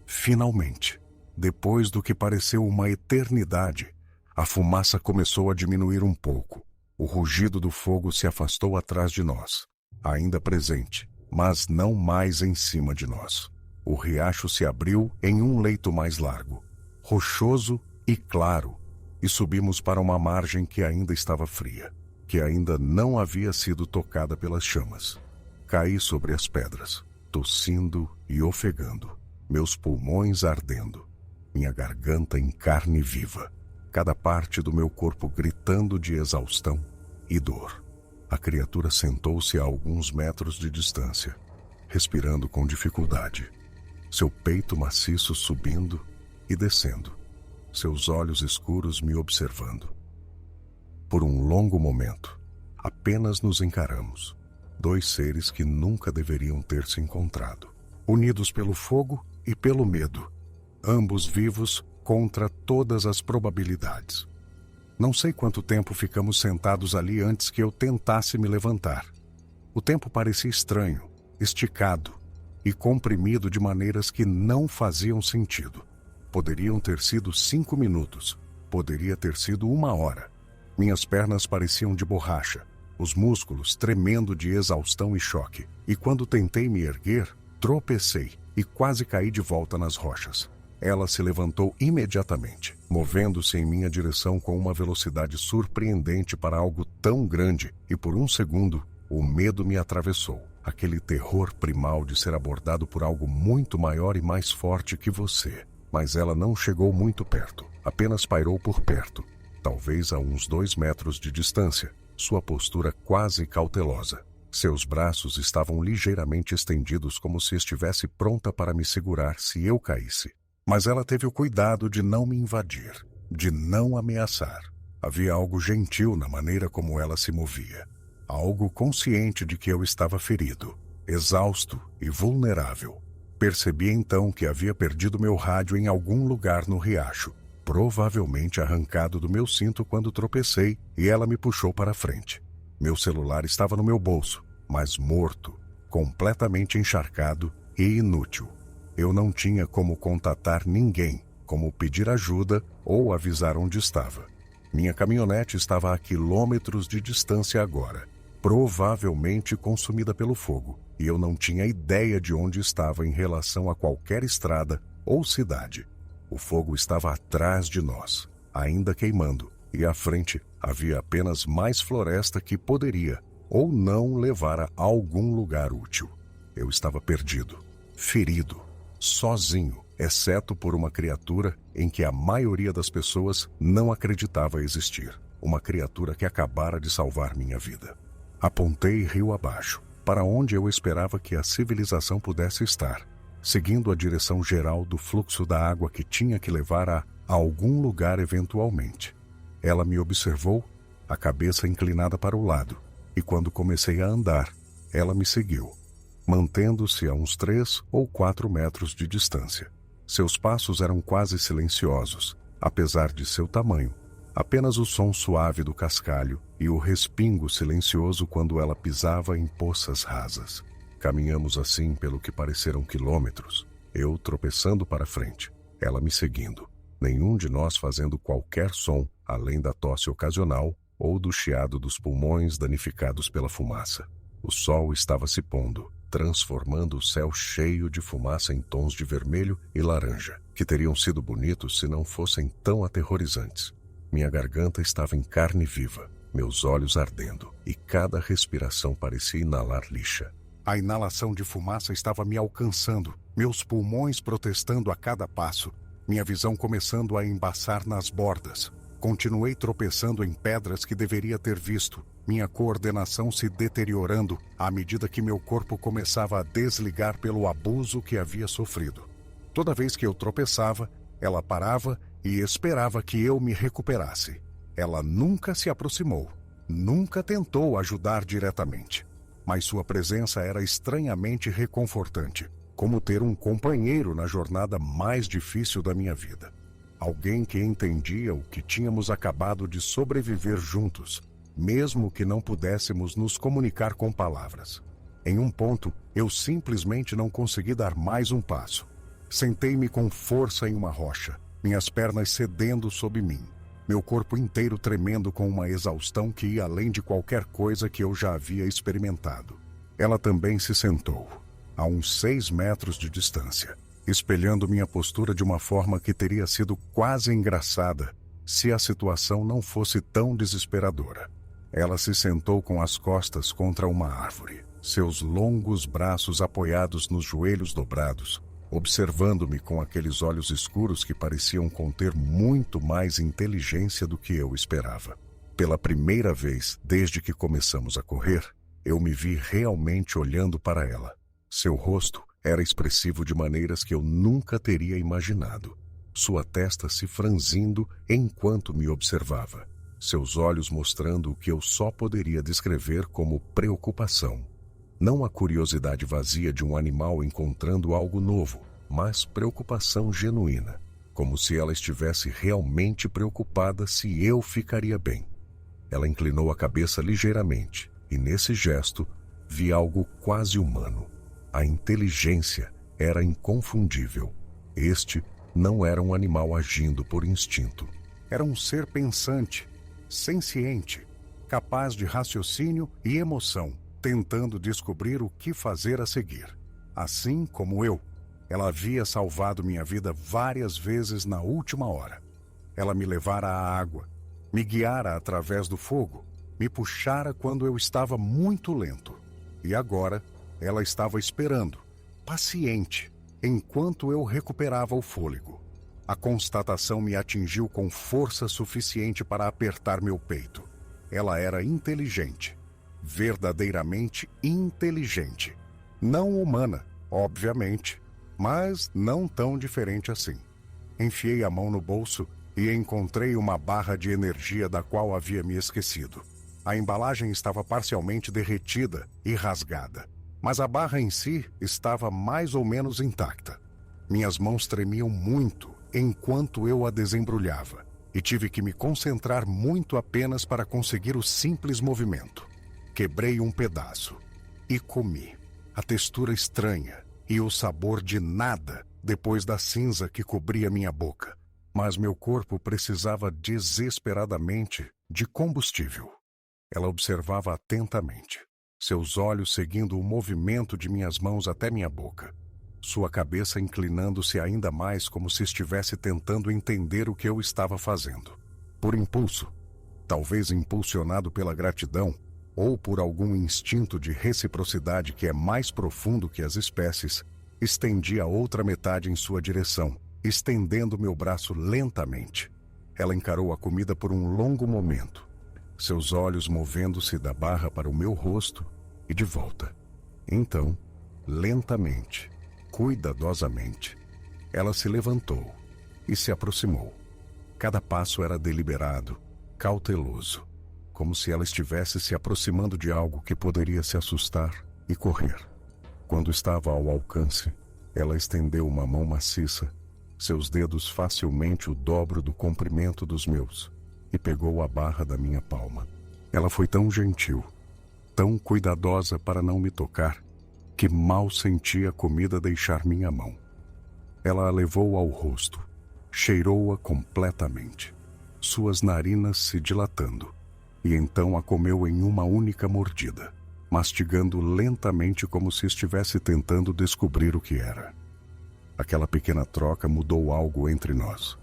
Finalmente, depois do que pareceu uma eternidade, a fumaça começou a diminuir um pouco. O rugido do fogo se afastou atrás de nós, ainda presente, mas não mais em cima de nós. O riacho se abriu em um leito mais largo, rochoso e claro, e subimos para uma margem que ainda estava fria, que ainda não havia sido tocada pelas chamas. Caí sobre as pedras, tossindo e ofegando, meus pulmões ardendo, minha garganta em carne viva, cada parte do meu corpo gritando de exaustão e dor. A criatura sentou-se a alguns metros de distância, respirando com dificuldade, seu peito maciço subindo e descendo, seus olhos escuros me observando. Por um longo momento, apenas nos encaramos, dois seres que nunca deveriam ter se encontrado, unidos pelo fogo e pelo medo, ambos vivos contra todas as probabilidades. Não sei quanto tempo ficamos sentados ali antes que eu tentasse me levantar. O tempo parecia estranho, esticado e comprimido de maneiras que não faziam sentido. Poderiam ter sido 5 minutos, poderia ter sido 1 hora. Minhas pernas pareciam de borracha, os músculos tremendo de exaustão e choque, e quando tentei me erguer, tropecei e quase caí de volta nas rochas. Ela se levantou imediatamente, movendo-se em minha direção com uma velocidade surpreendente para algo tão grande, e por um segundo, o medo me atravessou. Aquele terror primal de ser abordado por algo muito maior e mais forte que você. Mas ela não chegou muito perto, apenas pairou por perto, talvez a uns 2 metros de distância, sua postura quase cautelosa. Seus braços estavam ligeiramente estendidos como se estivesse pronta para me segurar se eu caísse. Mas ela teve o cuidado de não me invadir, de não ameaçar. Havia algo gentil na maneira como ela se movia. Algo consciente de que eu estava ferido, exausto e vulnerável. Percebi então que havia perdido meu rádio em algum lugar no riacho, provavelmente arrancado do meu cinto quando tropecei e ela me puxou para frente. Meu celular estava no meu bolso, mas morto, completamente encharcado e inútil. Eu não tinha como contatar ninguém, como pedir ajuda ou avisar onde estava. Minha caminhonete estava a quilômetros de distância agora, provavelmente consumida pelo fogo, e eu não tinha ideia de onde estava em relação a qualquer estrada ou cidade. O fogo estava atrás de nós, ainda queimando, e à frente havia apenas mais floresta que poderia ou não levar a algum lugar útil. Eu estava perdido, ferido, sozinho, exceto por uma criatura em que a maioria das pessoas não acreditava existir. Uma criatura que acabara de salvar minha vida. Apontei rio abaixo, para onde eu esperava que a civilização pudesse estar, seguindo a direção geral do fluxo da água que tinha que levar a algum lugar eventualmente. Ela me observou, a cabeça inclinada para o lado, e quando comecei a andar, ela me seguiu, mantendo-se a uns 3 ou 4 metros de distância. Seus passos eram quase silenciosos, apesar de seu tamanho. Apenas o som suave do cascalho e o respingo silencioso quando ela pisava em poças rasas. Caminhamos assim pelo que pareceram quilômetros, eu tropeçando para frente, ela me seguindo. Nenhum de nós fazendo qualquer som, além da tosse ocasional ou do chiado dos pulmões danificados pela fumaça. O sol estava se pondo, transformando o céu cheio de fumaça em tons de vermelho e laranja, que teriam sido bonitos se não fossem tão aterrorizantes. Minha garganta estava em carne viva, meus olhos ardendo, e cada respiração parecia inalar lixa. A inalação de fumaça estava me alcançando, meus pulmões protestando a cada passo, minha visão começando a embaçar nas bordas. Continuei tropeçando em pedras que deveria ter visto, minha coordenação se deteriorando à medida que meu corpo começava a desligar pelo abuso que havia sofrido. Toda vez que eu tropeçava, ela parava e esperava que eu me recuperasse. Ela nunca se aproximou, nunca tentou ajudar diretamente, mas sua presença era estranhamente reconfortante, como ter um companheiro na jornada mais difícil da minha vida. Alguém que entendia o que tínhamos acabado de sobreviver juntos, mesmo que não pudéssemos nos comunicar com palavras. Em um ponto, eu simplesmente não consegui dar mais um passo. Sentei-me com força em uma rocha, minhas pernas cedendo sob mim, meu corpo inteiro tremendo com uma exaustão que ia além de qualquer coisa que eu já havia experimentado. Ela também se sentou, a uns 6 metros de distância, espelhando minha postura de uma forma que teria sido quase engraçada se a situação não fosse tão desesperadora. Ela se sentou com as costas contra uma árvore, seus longos braços apoiados nos joelhos dobrados, observando-me com aqueles olhos escuros que pareciam conter muito mais inteligência do que eu esperava. Pela primeira vez desde que começamos a correr, eu me vi realmente olhando para ela. Seu rosto era expressivo de maneiras que eu nunca teria imaginado, sua testa se franzindo enquanto me observava, seus olhos mostrando o que eu só poderia descrever como preocupação. Não a curiosidade vazia de um animal encontrando algo novo, mas preocupação genuína, como se ela estivesse realmente preocupada se eu ficaria bem. Ela inclinou a cabeça ligeiramente, e nesse gesto vi algo quase humano. A inteligência era inconfundível. Este não era um animal agindo por instinto. Era um ser pensante, senciente, capaz de raciocínio e emoção, tentando descobrir o que fazer a seguir. Assim como eu, ela havia salvado minha vida várias vezes na última hora. Ela me levara à água, me guiara através do fogo, me puxara quando eu estava muito lento. E agora, ela estava esperando, paciente, enquanto eu recuperava o fôlego. A constatação me atingiu com força suficiente para apertar meu peito. Ela era inteligente. Verdadeiramente inteligente. Não humana, obviamente, mas não tão diferente assim. Enfiei a mão no bolso e encontrei uma barra de energia da qual havia me esquecido. A embalagem estava parcialmente derretida e rasgada, mas a barra em si estava mais ou menos intacta. Minhas mãos tremiam muito enquanto eu a desembrulhava, e tive que me concentrar muito apenas para conseguir o simples movimento. Quebrei um pedaço e comi. A textura estranha e o sabor de nada depois da cinza que cobria minha boca. Mas meu corpo precisava desesperadamente de combustível. Ela observava atentamente, seus olhos seguindo o movimento de minhas mãos até minha boca, sua cabeça inclinando-se ainda mais como se estivesse tentando entender o que eu estava fazendo. Por impulso, talvez impulsionado pela gratidão, ou por algum instinto de reciprocidade que é mais profundo que as espécies, estendi a outra metade em sua direção, estendendo meu braço lentamente. Ela encarou a comida por um longo momento, seus olhos movendo-se da barra para o meu rosto e de volta. Então, lentamente, cuidadosamente, ela se levantou e se aproximou. Cada passo era deliberado, cauteloso, como se ela estivesse se aproximando de algo que poderia se assustar e correr. Quando estava ao alcance, ela estendeu uma mão maciça, seus dedos facilmente o dobro do comprimento dos meus, e pegou a barra da minha palma. Ela foi tão gentil, tão cuidadosa para não me tocar, que mal senti a comida deixar minha mão. Ela a levou ao rosto, cheirou-a completamente, suas narinas se dilatando, e então a comeu em uma única mordida, mastigando lentamente como se estivesse tentando descobrir o que era. Aquela pequena troca mudou algo entre nós.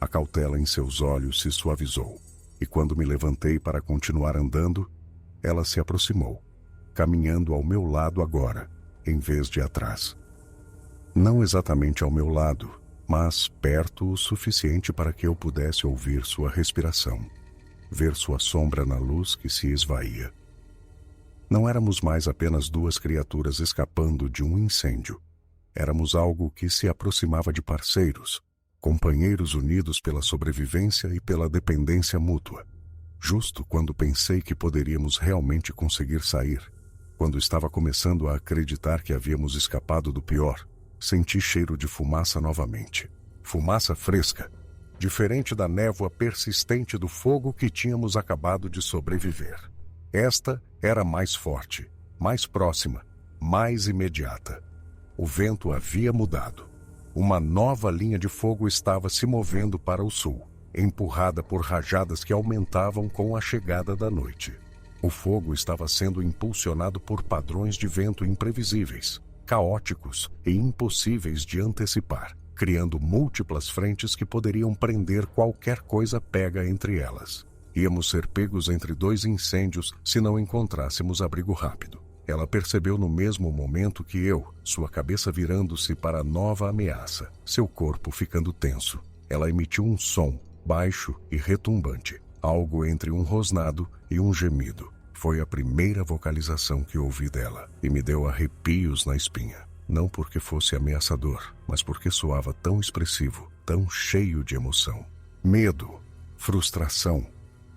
A cautela em seus olhos se suavizou, e quando me levantei para continuar andando, ela se aproximou, caminhando ao meu lado agora, em vez de atrás. Não exatamente ao meu lado, mas perto o suficiente para que eu pudesse ouvir sua respiração, ver sua sombra na luz que se esvaía. Não éramos mais apenas duas criaturas escapando de um incêndio. Éramos algo que se aproximava de parceiros, companheiros unidos pela sobrevivência e pela dependência mútua. Justo quando pensei que poderíamos realmente conseguir sair, quando estava começando a acreditar que havíamos escapado do pior, senti cheiro de fumaça novamente. Fumaça fresca, diferente da névoa persistente do fogo que tínhamos acabado de sobreviver. Esta era mais forte, mais próxima, mais imediata. O vento havia mudado. Uma nova linha de fogo estava se movendo para o sul, empurrada por rajadas que aumentavam com a chegada da noite. O fogo estava sendo impulsionado por padrões de vento imprevisíveis, caóticos e impossíveis de antecipar, criando múltiplas frentes que poderiam prender qualquer coisa pega entre elas. Íamos ser pegos entre dois incêndios se não encontrássemos abrigo rápido. Ela percebeu no mesmo momento que eu, sua cabeça virando-se para a nova ameaça, seu corpo ficando tenso. Ela emitiu um som, baixo e retumbante, algo entre um rosnado e um gemido. Foi a primeira vocalização que ouvi dela, e me deu arrepios na espinha. Não porque fosse ameaçador, mas porque soava tão expressivo, tão cheio de emoção. Medo, frustração,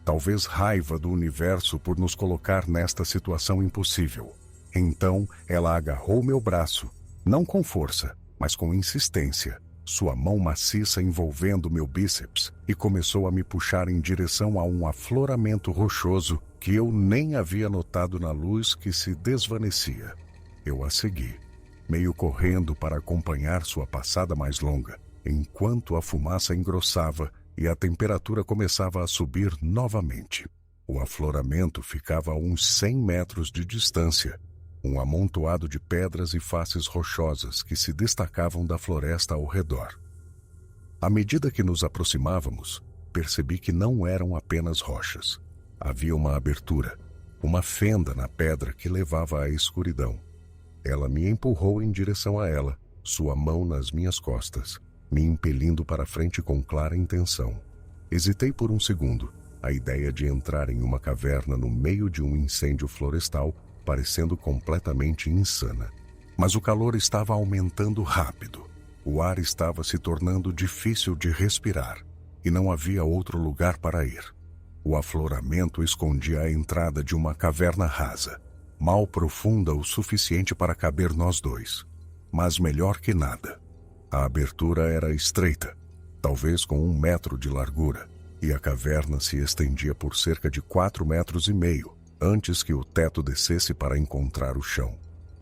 talvez raiva do universo por nos colocar nesta situação impossível. Então, ela agarrou meu braço, não com força, mas com insistência, sua mão maciça envolvendo meu bíceps, e começou a me puxar em direção a um afloramento rochoso que eu nem havia notado na luz que se desvanecia. Eu a segui, meio correndo para acompanhar sua passada mais longa, enquanto a fumaça engrossava e a temperatura começava a subir novamente. O afloramento ficava a uns 100 metros de distância, um amontoado de pedras e faces rochosas que se destacavam da floresta ao redor. À medida que nos aproximávamos, percebi que não eram apenas rochas. Havia uma abertura, uma fenda na pedra que levava à escuridão. Ela me empurrou em direção a ela, sua mão nas minhas costas, me impelindo para frente com clara intenção. Hesitei por um segundo. A ideia de entrar em uma caverna no meio de um incêndio florestal parecendo completamente insana. Mas o calor estava aumentando rápido. O ar estava se tornando difícil de respirar, e não havia outro lugar para ir. O afloramento escondia a entrada de uma caverna rasa, mal profunda o suficiente para caber nós dois, mas melhor que nada. A abertura era estreita, talvez com 1 metro de largura, e a caverna se estendia por cerca de 4,5 metros, antes que o teto descesse para encontrar o chão.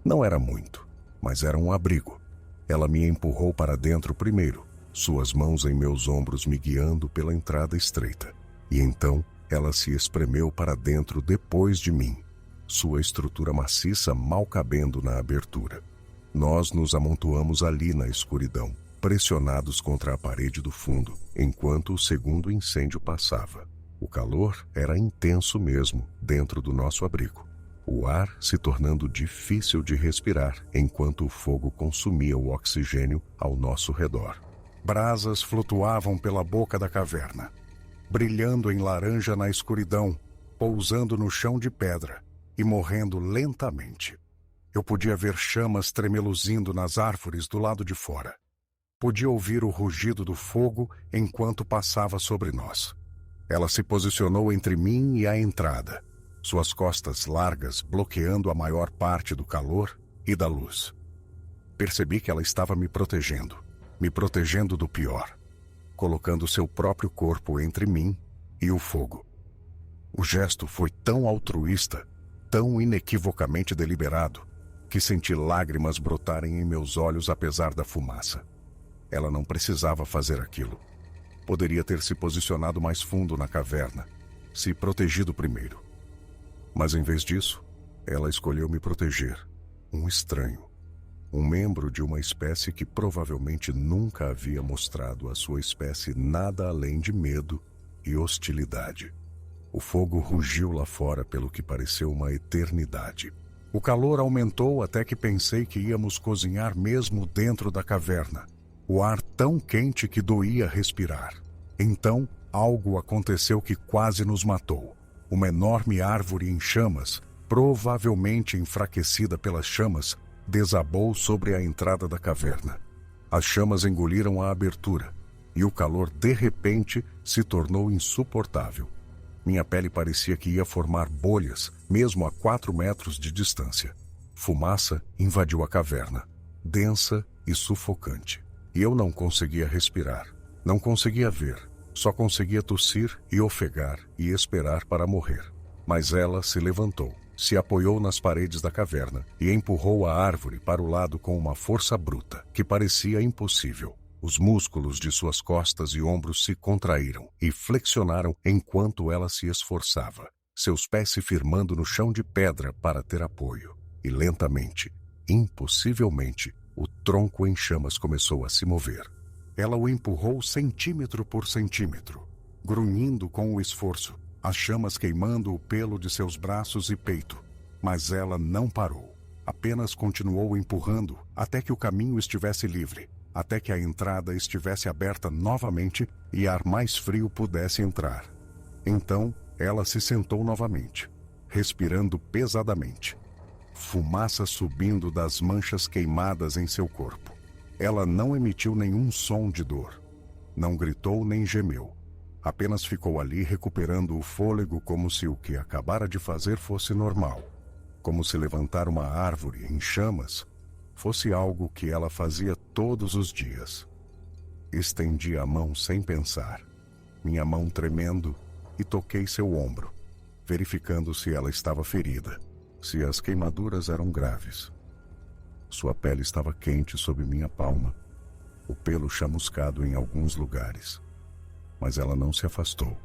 Não era muito, mas era um abrigo. Ela me empurrou para dentro primeiro, suas mãos em meus ombros me guiando pela entrada estreita. E então, Ela se espremeu para dentro depois de mim, sua estrutura maciça mal cabendo na abertura. Nós nos amontoamos ali na escuridão, pressionados contra a parede do fundo, enquanto o segundo incêndio passava. O calor era intenso mesmo dentro do nosso abrigo, o ar se tornando difícil de respirar enquanto o fogo consumia o oxigênio ao nosso redor. Brasas flutuavam pela boca da caverna, brilhando em laranja na escuridão, pousando no chão de pedra e morrendo lentamente. Eu podia ver chamas tremeluzindo nas árvores do lado de fora. Podia ouvir o rugido do fogo enquanto passava sobre nós. Ela se posicionou entre mim e a entrada, suas costas largas bloqueando a maior parte do calor e da luz. Percebi que ela estava me protegendo do pior, colocando seu próprio corpo entre mim e o fogo. O gesto foi tão altruísta, tão inequivocamente deliberado, que senti lágrimas brotarem em meus olhos apesar da fumaça. Ela não precisava fazer aquilo. Poderia ter se posicionado mais fundo na caverna, se protegido primeiro. Mas em vez disso, ela escolheu me proteger, um estranho. Um membro de uma espécie que provavelmente nunca havia mostrado à sua espécie nada além de medo e hostilidade. O fogo rugiu lá fora pelo que pareceu uma eternidade. O calor aumentou até que pensei que íamos cozinhar mesmo dentro da caverna. O ar tão quente que doía respirar. Então, algo aconteceu que quase nos matou. Uma enorme árvore em chamas, provavelmente enfraquecida pelas chamas, desabou sobre a entrada da caverna. As chamas engoliram a abertura, e o calor de repente se tornou insuportável. Minha pele parecia que ia formar bolhas, mesmo a 4 metros de distância. Fumaça invadiu a caverna, densa e sufocante. E eu não conseguia respirar, não conseguia ver, só conseguia tossir e ofegar e esperar para morrer. Mas ela se levantou, se apoiou nas paredes da caverna e empurrou a árvore para o lado com uma força bruta, que parecia impossível. Os músculos de suas costas e ombros se contraíram e flexionaram enquanto ela se esforçava, seus pés se firmando no chão de pedra para ter apoio. E lentamente, impossivelmente, o tronco em chamas começou a se mover. Ela o empurrou centímetro por centímetro, grunhindo com o esforço, as chamas queimando o pelo de seus braços e peito. Mas ela não parou, apenas continuou empurrando até que o caminho estivesse livre, até que a entrada estivesse aberta novamente e ar mais frio pudesse entrar. Então, ela se sentou novamente, respirando pesadamente, fumaça subindo das manchas queimadas em seu corpo. Ela não emitiu nenhum som de dor, não gritou nem gemeu, apenas ficou ali recuperando o fôlego como se o que acabara de fazer fosse normal, como se levantar uma árvore em chamas fosse algo que ela fazia todos os dias. Estendi a mão sem pensar, minha mão tremendo, e toquei seu ombro, verificando se ela estava ferida, se as queimaduras eram graves. Sua pele estava quente sob minha palma, o pelo chamuscado em alguns lugares. Mas ela não se afastou.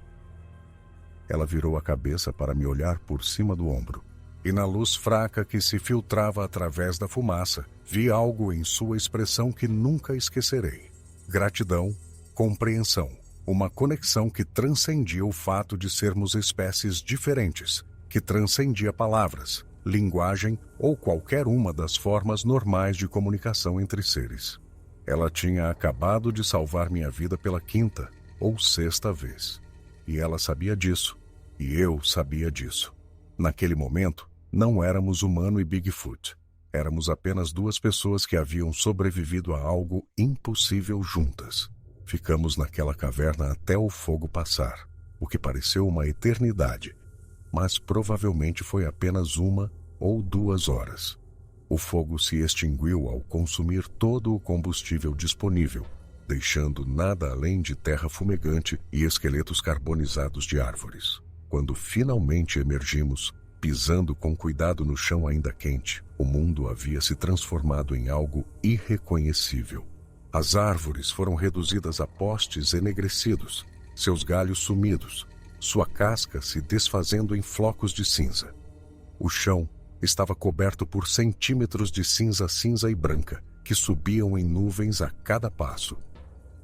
Ela virou a cabeça para me olhar por cima do ombro, e na luz fraca que se filtrava através da fumaça, vi algo em sua expressão que nunca esquecerei. Gratidão, compreensão, uma conexão que transcendia o fato de sermos espécies diferentes, que transcendia palavras, linguagem ou qualquer uma das formas normais de comunicação entre seres. Ela tinha acabado de salvar minha vida pela 5ª ou 6ª vez. E ela sabia disso, e eu sabia disso. Naquele momento, não éramos humano e Bigfoot. Éramos apenas 2 pessoas que haviam sobrevivido a algo impossível juntas. Ficamos naquela caverna até o fogo passar, o que pareceu uma eternidade, mas provavelmente foi apenas 1 ou 2 horas. O fogo se extinguiu ao consumir todo o combustível disponível, deixando nada além de terra fumegante e esqueletos carbonizados de árvores. Quando finalmente emergimos, pisando com cuidado no chão ainda quente, o mundo havia se transformado em algo irreconhecível. As árvores foram reduzidas a postes enegrecidos, seus galhos sumidos, sua casca se desfazendo em flocos de cinza. O chão estava coberto por centímetros de cinza e branca, que subiam em nuvens a cada passo.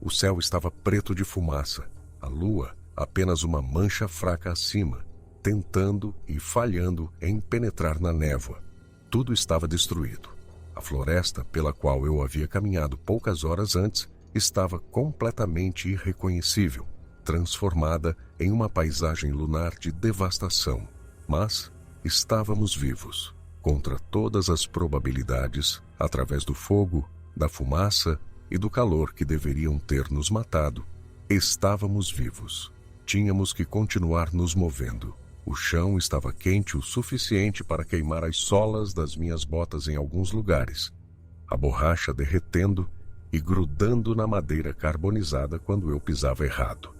O céu estava preto de fumaça, a lua apenas uma mancha fraca acima, tentando e falhando em penetrar na névoa. Tudo estava destruído. A floresta pela qual eu havia caminhado poucas horas antes estava completamente irreconhecível, transformada em uma paisagem lunar de devastação. Mas estávamos vivos. Contra todas as probabilidades, através do fogo, da fumaça e do calor que deveriam ter nos matado, estávamos vivos. Tínhamos que continuar nos movendo. O chão estava quente o suficiente para queimar as solas das minhas botas em alguns lugares, a borracha derretendo e grudando na madeira carbonizada quando eu pisava errado.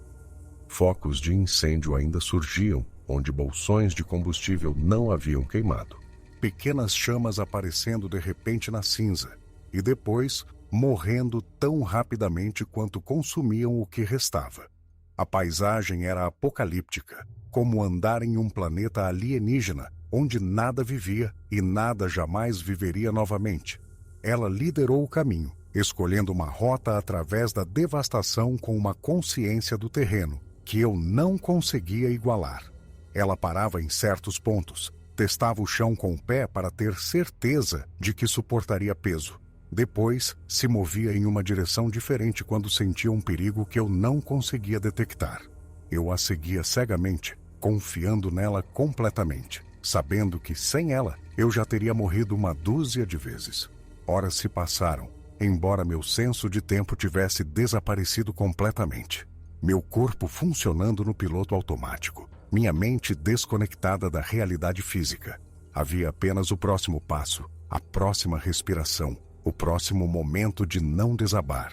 Focos de incêndio ainda surgiam onde bolsões de combustível não haviam queimado. Pequenas chamas aparecendo de repente na cinza e depois morrendo tão rapidamente quanto consumiam o que restava. A paisagem era apocalíptica, como andar em um planeta alienígena onde nada vivia e nada jamais viveria novamente. Ela liderou o caminho, escolhendo uma rota através da devastação com uma consciência do terreno que eu não conseguia igualar. Ela parava em certos pontos, testava o chão com o pé para ter certeza de que suportaria peso. Depois, se movia em uma direção diferente quando sentia um perigo que eu não conseguia detectar. Eu a seguia cegamente, confiando nela completamente, sabendo que sem ela eu já teria morrido uma dúzia de vezes. Horas se passaram, embora meu senso de tempo tivesse desaparecido completamente. Meu corpo funcionando no piloto automático, minha mente desconectada da realidade física. Havia apenas o próximo passo, a próxima respiração, o próximo momento de não desabar.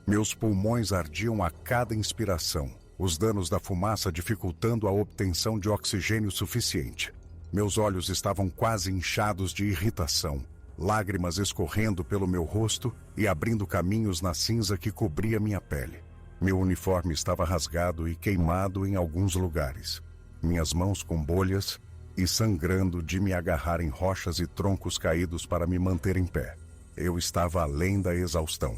Meus pulmões ardiam a cada inspiração, os danos da fumaça dificultando a obtenção de oxigênio suficiente. Meus olhos estavam quase inchados de irritação, lágrimas escorrendo pelo meu rosto e abrindo caminhos na cinza que cobria minha pele. Meu uniforme estava rasgado e queimado em alguns lugares, minhas mãos com bolhas e sangrando de me agarrar em rochas e troncos caídos para me manter em pé. Eu estava além da exaustão,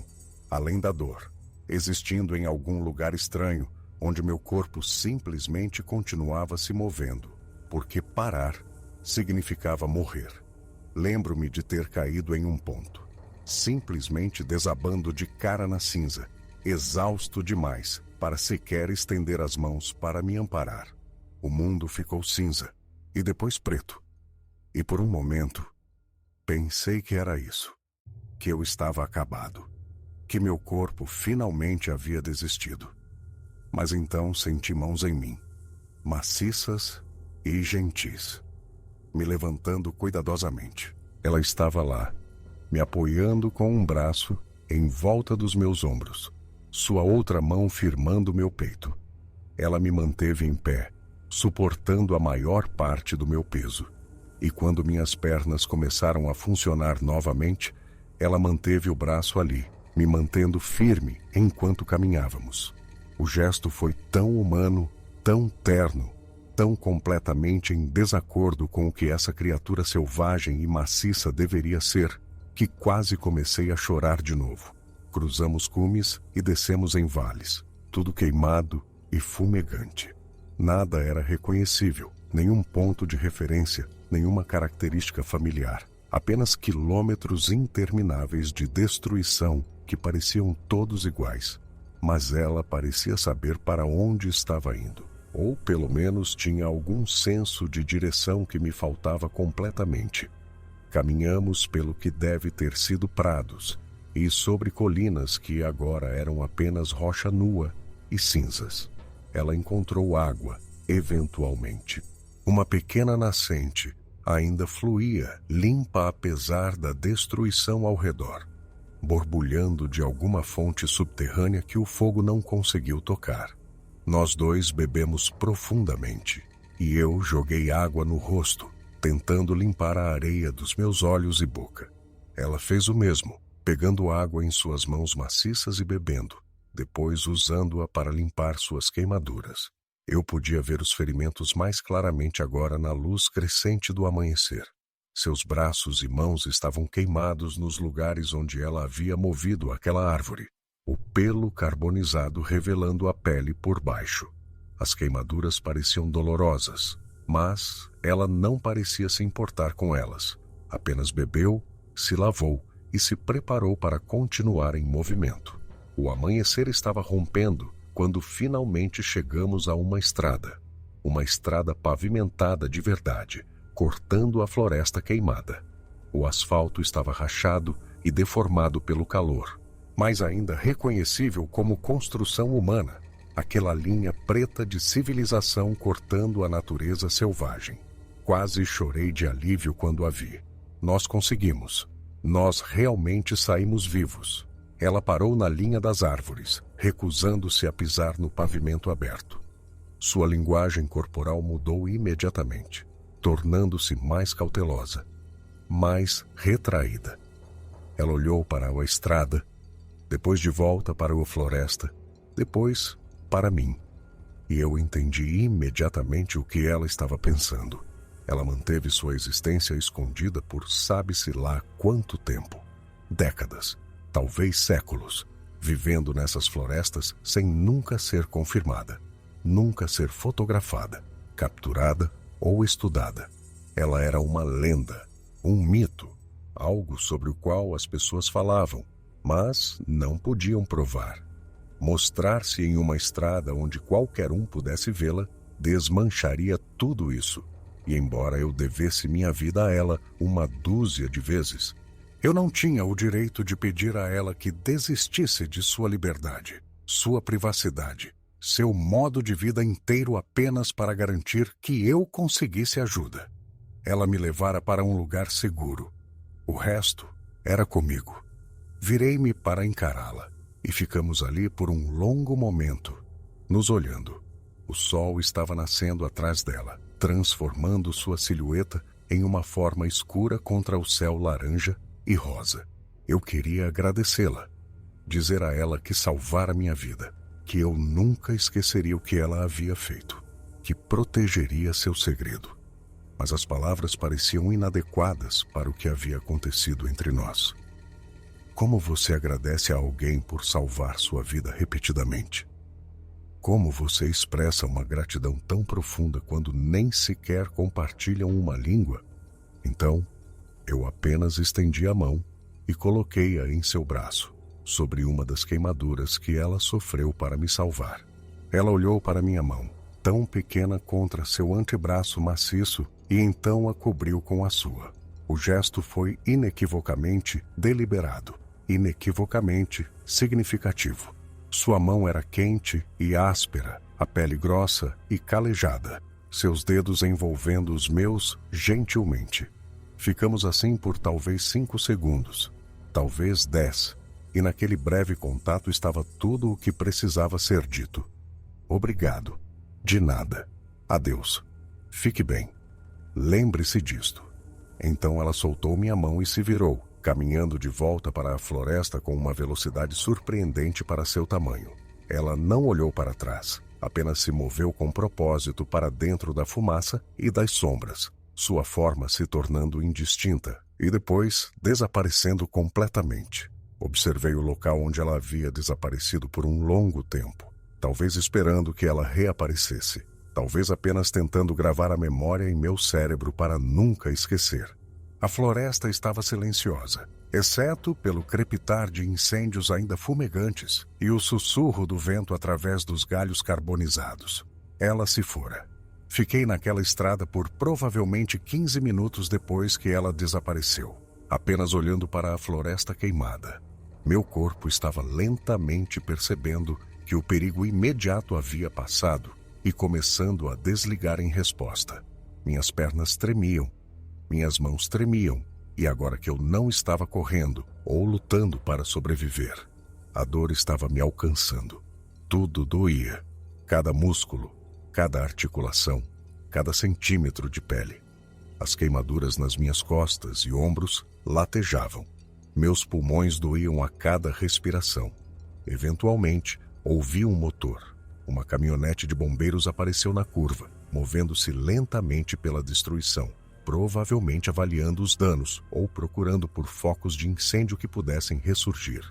além da dor, existindo em algum lugar estranho, onde meu corpo simplesmente continuava se movendo, porque parar significava morrer. Lembro-me de ter caído em um ponto, simplesmente desabando de cara na cinza, exausto demais para sequer estender as mãos para me amparar. O mundo ficou cinza e depois preto. E por um momento, pensei que era isso, que eu estava acabado, que meu corpo finalmente havia desistido. Mas então senti mãos em mim, maciças e gentis, me levantando cuidadosamente. Ela estava lá, me apoiando com um braço em volta dos meus ombros, sua outra mão firmando meu peito. Ela me manteve em pé, suportando a maior parte do meu peso. E quando minhas pernas começaram a funcionar novamente, ela manteve o braço ali, me mantendo firme enquanto caminhávamos. O gesto foi tão humano, tão terno, tão completamente em desacordo com o que essa criatura selvagem e maciça deveria ser, que quase comecei a chorar de novo. Cruzamos cumes e descemos em vales, tudo queimado e fumegante. Nada era reconhecível, nenhum ponto de referência, nenhuma característica familiar. Apenas quilômetros intermináveis de destruição que pareciam todos iguais. Mas ela parecia saber para onde estava indo, ou pelo menos tinha algum senso de direção que me faltava completamente. Caminhamos pelo que deve ter sido prados, e sobre colinas que agora eram apenas rocha nua e cinzas. Ela encontrou água, eventualmente. Uma pequena nascente ainda fluía, limpa apesar da destruição ao redor, borbulhando de alguma fonte subterrânea que o fogo não conseguiu tocar. Nós dois bebemos profundamente, e eu joguei água no rosto, tentando limpar a areia dos meus olhos e boca. Ela fez o mesmo, pegando água em suas mãos maciças e bebendo, depois usando-a para limpar suas queimaduras. Eu podia ver os ferimentos mais claramente agora na luz crescente do amanhecer. Seus braços e mãos estavam queimados nos lugares onde ela havia movido aquela árvore, o pelo carbonizado revelando a pele por baixo. As queimaduras pareciam dolorosas, mas ela não parecia se importar com elas. Apenas bebeu, se lavou e se preparou para continuar em movimento. O amanhecer estava rompendo quando finalmente chegamos a uma estrada pavimentada de verdade, cortando a floresta queimada. O asfalto estava rachado e deformado pelo calor, mas ainda reconhecível como construção humana, aquela linha preta de civilização cortando a natureza selvagem. Quase chorei de alívio quando a vi. Nós conseguimos. Nós realmente saímos vivos. Ela parou na linha das árvores, recusando-se a pisar no pavimento aberto. Sua linguagem corporal mudou imediatamente, tornando-se mais cautelosa, mais retraída. Ela olhou para a estrada, depois de volta para a floresta, depois para mim. E eu entendi imediatamente o que ela estava pensando. Ela manteve sua existência escondida por sabe-se lá quanto tempo. Décadas, talvez séculos, vivendo nessas florestas sem nunca ser confirmada, nunca ser fotografada, capturada ou estudada. Ela era uma lenda, um mito, algo sobre o qual as pessoas falavam, mas não podiam provar. Mostrar-se em uma estrada onde qualquer um pudesse vê-la desmancharia tudo isso. E embora eu devesse minha vida a ela uma dúzia de vezes, eu não tinha o direito de pedir a ela que desistisse de sua liberdade, sua privacidade, seu modo de vida inteiro apenas para garantir que eu conseguisse ajuda. Ela me levara para um lugar seguro. O resto era comigo. Virei-me para encará-la e ficamos ali por um longo momento, nos olhando. O sol estava nascendo atrás dela, transformando sua silhueta em uma forma escura contra o céu laranja e rosa. Eu queria agradecê-la, dizer a ela que salvara minha vida, que eu nunca esqueceria o que ela havia feito, que protegeria seu segredo. Mas as palavras pareciam inadequadas para o que havia acontecido entre nós. Como você agradece a alguém por salvar sua vida repetidamente? Como você expressa uma gratidão tão profunda quando nem sequer compartilham uma língua? Então, eu apenas estendi a mão e coloquei-a em seu braço, sobre uma das queimaduras que ela sofreu para me salvar. Ela olhou para minha mão, tão pequena contra seu antebraço maciço, e então a cobriu com a sua. O gesto foi inequivocamente deliberado, inequivocamente significativo. Sua mão era quente e áspera, a pele grossa e calejada, seus dedos envolvendo os meus gentilmente. Ficamos assim por talvez 5 segundos, talvez 10, e naquele breve contato estava tudo o que precisava ser dito. Obrigado. De nada. Adeus. Fique bem. Lembre-se disto. Então ela soltou minha mão e se virou, caminhando de volta para a floresta com uma velocidade surpreendente para seu tamanho. Ela não olhou para trás, apenas se moveu com propósito para dentro da fumaça e das sombras, sua forma se tornando indistinta e depois desaparecendo completamente. Observei o local onde ela havia desaparecido por um longo tempo, talvez esperando que ela reaparecesse, talvez apenas tentando gravar a memória em meu cérebro para nunca esquecer. A floresta estava silenciosa, exceto pelo crepitar de incêndios ainda fumegantes e o sussurro do vento através dos galhos carbonizados. Ela se fora. Fiquei naquela estrada por provavelmente 15 minutos depois que ela desapareceu, apenas olhando para a floresta queimada. Meu corpo estava lentamente percebendo que o perigo imediato havia passado e começando a desligar em resposta. Minhas pernas tremiam. Minhas mãos tremiam, e agora que eu não estava correndo ou lutando para sobreviver, a dor estava me alcançando. Tudo doía. Cada músculo, cada articulação, cada centímetro de pele. As queimaduras nas minhas costas e ombros latejavam. Meus pulmões doíam a cada respiração. Eventualmente, ouvi um motor. uma caminhonete de bombeiros apareceu na curva, movendo-se lentamente pela destruição, provavelmente avaliando os danos ou procurando por focos de incêndio que pudessem ressurgir.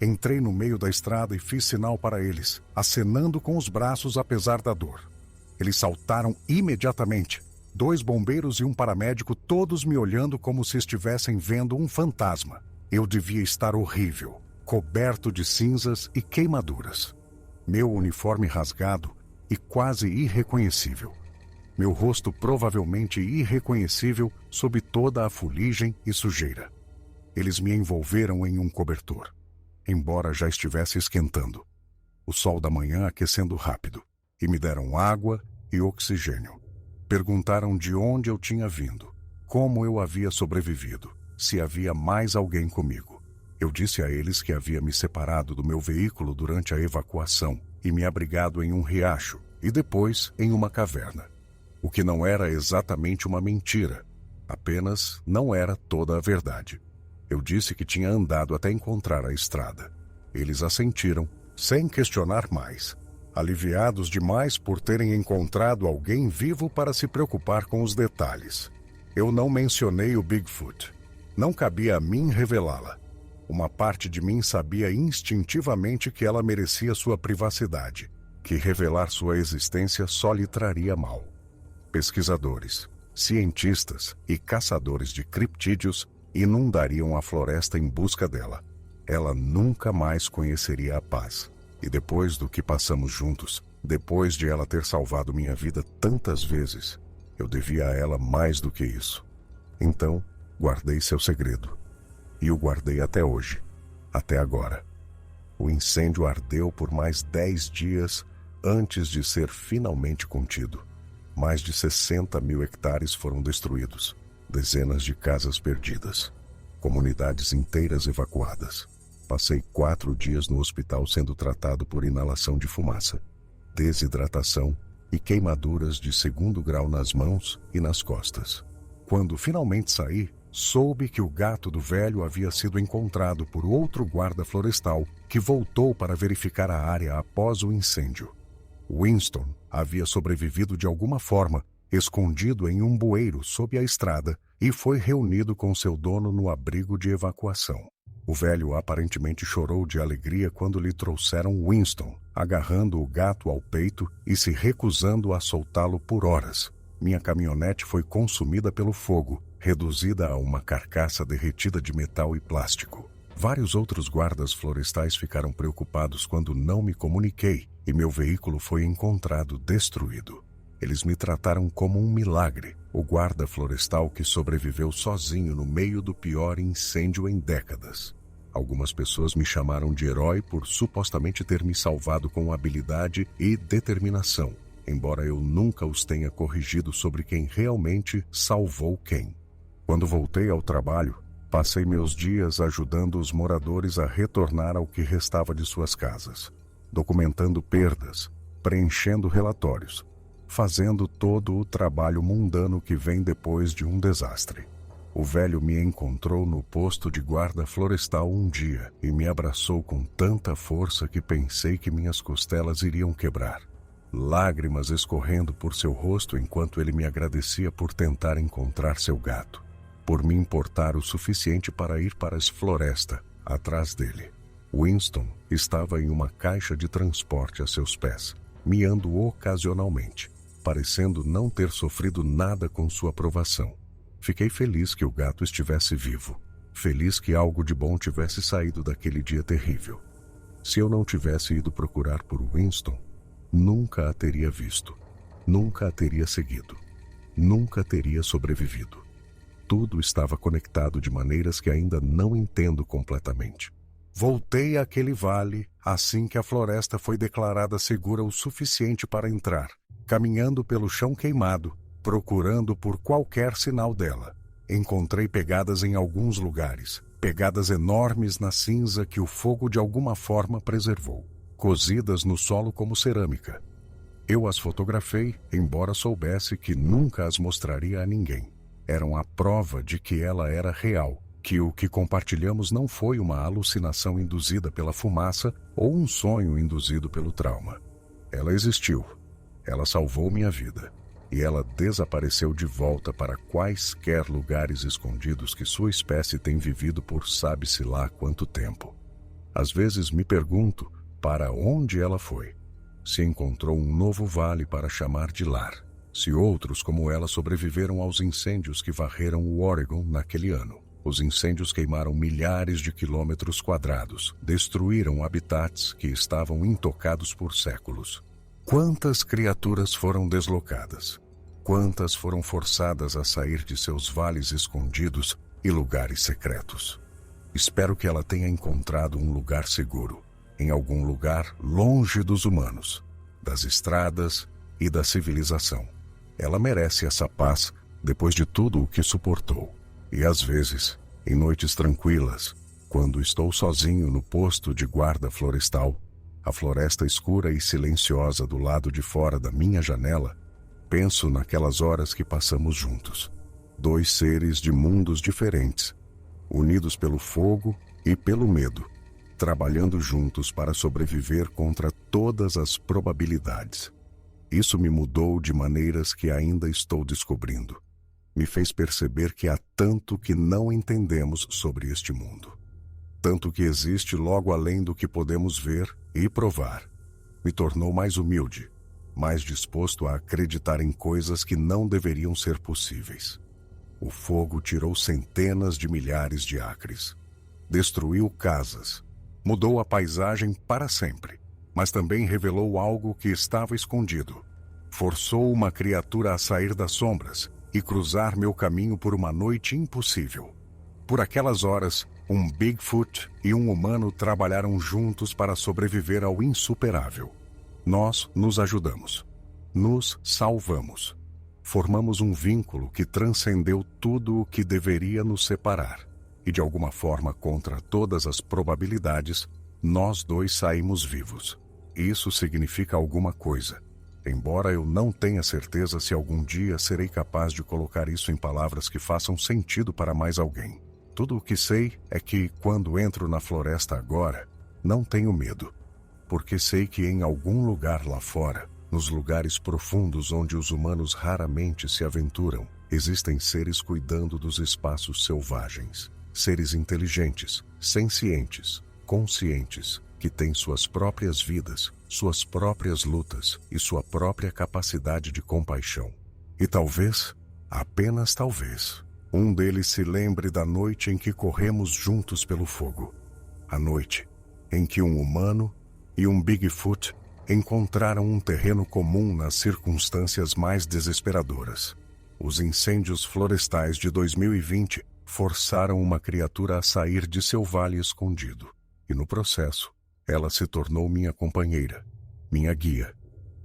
Entrei no meio da estrada e fiz sinal para eles, acenando com os braços apesar da dor. Eles saltaram imediatamente. 2 bombeiros e um paramédico, todos me olhando como se estivessem vendo um fantasma. Eu devia estar horrível, coberto de cinzas e queimaduras. Meu uniforme rasgado e quase irreconhecível. Meu rosto provavelmente irreconhecível sob toda a fuligem e sujeira. Eles me envolveram em um cobertor, embora já estivesse esquentando. O sol da manhã aquecendo rápido, e me deram água e oxigênio. Perguntaram de onde eu tinha vindo, como eu havia sobrevivido, se havia mais alguém comigo. Eu disse a eles que havia me separado do meu veículo durante a evacuação e me abrigado em um riacho e depois em uma caverna. O que não era exatamente uma mentira, apenas não era toda a verdade. Eu disse que tinha andado até encontrar a estrada. Eles assentiram, sem questionar mais, aliviados demais por terem encontrado alguém vivo para se preocupar com os detalhes. Eu não mencionei o Bigfoot. Não cabia a mim revelá-la. Uma parte de mim sabia instintivamente que ela merecia sua privacidade, que revelar sua existência só lhe traria mal. Pesquisadores, cientistas e caçadores de criptídeos inundariam a floresta em busca dela. Ela nunca mais conheceria a paz. E depois do que passamos juntos, depois de ela ter salvado minha vida tantas vezes, eu devia a ela mais do que isso. Então, guardei seu segredo. E o guardei até hoje, até agora. O incêndio ardeu por mais 10 dias antes de ser finalmente contido. Mais de 60 mil hectares foram destruídos, dezenas de casas perdidas, comunidades inteiras evacuadas. Passei 4 dias no hospital sendo tratado por inalação de fumaça, desidratação e queimaduras de 2º grau nas mãos e nas costas. Quando finalmente saí, soube que o gato do velho havia sido encontrado por outro guarda florestal que voltou para verificar a área após o incêndio. Winston havia sobrevivido de alguma forma, escondido em um bueiro sob a estrada, e foi reunido com seu dono no abrigo de evacuação. O velho aparentemente chorou de alegria quando lhe trouxeram Winston, agarrando o gato ao peito e se recusando a soltá-lo por horas. Minha caminhonete foi consumida pelo fogo, reduzida a uma carcaça derretida de metal e plástico. Vários outros guardas florestais ficaram preocupados quando não me comuniquei e meu veículo foi encontrado destruído. Eles me trataram como um milagre, o guarda florestal que sobreviveu sozinho no meio do pior incêndio em décadas. Algumas pessoas me chamaram de herói por supostamente ter me salvado com habilidade e determinação, embora eu nunca os tenha corrigido sobre quem realmente salvou quem. Quando voltei ao trabalho, passei meus dias ajudando os moradores a retornar ao que restava de suas casas, documentando perdas, preenchendo relatórios, fazendo todo o trabalho mundano que vem depois de um desastre. O velho me encontrou no posto de guarda florestal um dia e me abraçou com tanta força que pensei que minhas costelas iriam quebrar. Lágrimas escorrendo por seu rosto enquanto ele me agradecia por tentar encontrar seu gato, por me importar o suficiente para ir para a floresta atrás dele. Winston estava em uma caixa de transporte a seus pés, miando ocasionalmente, parecendo não ter sofrido nada com sua provação. Fiquei feliz que o gato estivesse vivo, feliz que algo de bom tivesse saído daquele dia terrível. Se eu não tivesse ido procurar por Winston, nunca a teria visto, nunca a teria seguido, nunca teria sobrevivido. Tudo estava conectado de maneiras que ainda não entendo completamente. Voltei àquele vale assim que a floresta foi declarada segura o suficiente para entrar, caminhando pelo chão queimado, procurando por qualquer sinal dela. Encontrei pegadas em alguns lugares, pegadas enormes na cinza que o fogo de alguma forma preservou, cozidas no solo como cerâmica. Eu as fotografei, embora soubesse que nunca as mostraria a ninguém. Eram a prova de que ela era real, que o que compartilhamos não foi uma alucinação induzida pela fumaça ou um sonho induzido pelo trauma. Ela existiu. Ela salvou minha vida. E ela desapareceu de volta para quaisquer lugares escondidos que sua espécie tem vivido por sabe-se lá quanto tempo. Às vezes me pergunto para onde ela foi. Se encontrou um novo vale para chamar de lar. Se outros como ela sobreviveram aos incêndios que varreram o Oregon naquele ano. Os incêndios queimaram milhares de quilômetros quadrados, destruíram habitats que estavam intocados por séculos. Quantas criaturas foram deslocadas? Quantas foram forçadas a sair de seus vales escondidos e lugares secretos? Espero que ela tenha encontrado um lugar seguro, em algum lugar longe dos humanos, das estradas e da civilização. Ela merece essa paz depois de tudo o que suportou. E às vezes, em noites tranquilas, quando estou sozinho no posto de guarda florestal, a floresta escura e silenciosa do lado de fora da minha janela, penso naquelas horas que passamos juntos. Dois seres de mundos diferentes, unidos pelo fogo e pelo medo, trabalhando juntos para sobreviver contra todas as probabilidades. Isso me mudou de maneiras que ainda estou descobrindo. Me fez perceber que há tanto que não entendemos sobre este mundo. Tanto que existe logo além do que podemos ver e provar. Me tornou mais humilde, mais disposto a acreditar em coisas que não deveriam ser possíveis. O fogo tirou centenas de milhares de acres. Destruiu casas. Mudou a paisagem para sempre. Mas também revelou algo que estava escondido. Forçou uma criatura a sair das sombras e cruzar meu caminho por uma noite impossível. Por aquelas horas, um Bigfoot e um humano trabalharam juntos para sobreviver ao insuperável. Nós nos ajudamos. Nos salvamos. Formamos um vínculo que transcendeu tudo o que deveria nos separar. E de alguma forma, contra todas as probabilidades, nós dois saímos vivos. Isso significa alguma coisa. Embora eu não tenha certeza se algum dia serei capaz de colocar isso em palavras que façam sentido para mais alguém. Tudo o que sei é que, quando entro na floresta agora, não tenho medo. Porque sei que em algum lugar lá fora, nos lugares profundos onde os humanos raramente se aventuram, existem seres cuidando dos espaços selvagens. Seres inteligentes, sencientes, conscientes, que têm suas próprias vidas, suas próprias lutas e sua própria capacidade de compaixão. E talvez, apenas talvez, um deles se lembre da noite em que corremos juntos pelo fogo. A noite em que um humano e um Bigfoot encontraram um terreno comum nas circunstâncias mais desesperadoras. Os incêndios florestais de 2020 forçaram uma criatura a sair de seu vale escondido. E no processo, ela se tornou minha companheira, minha guia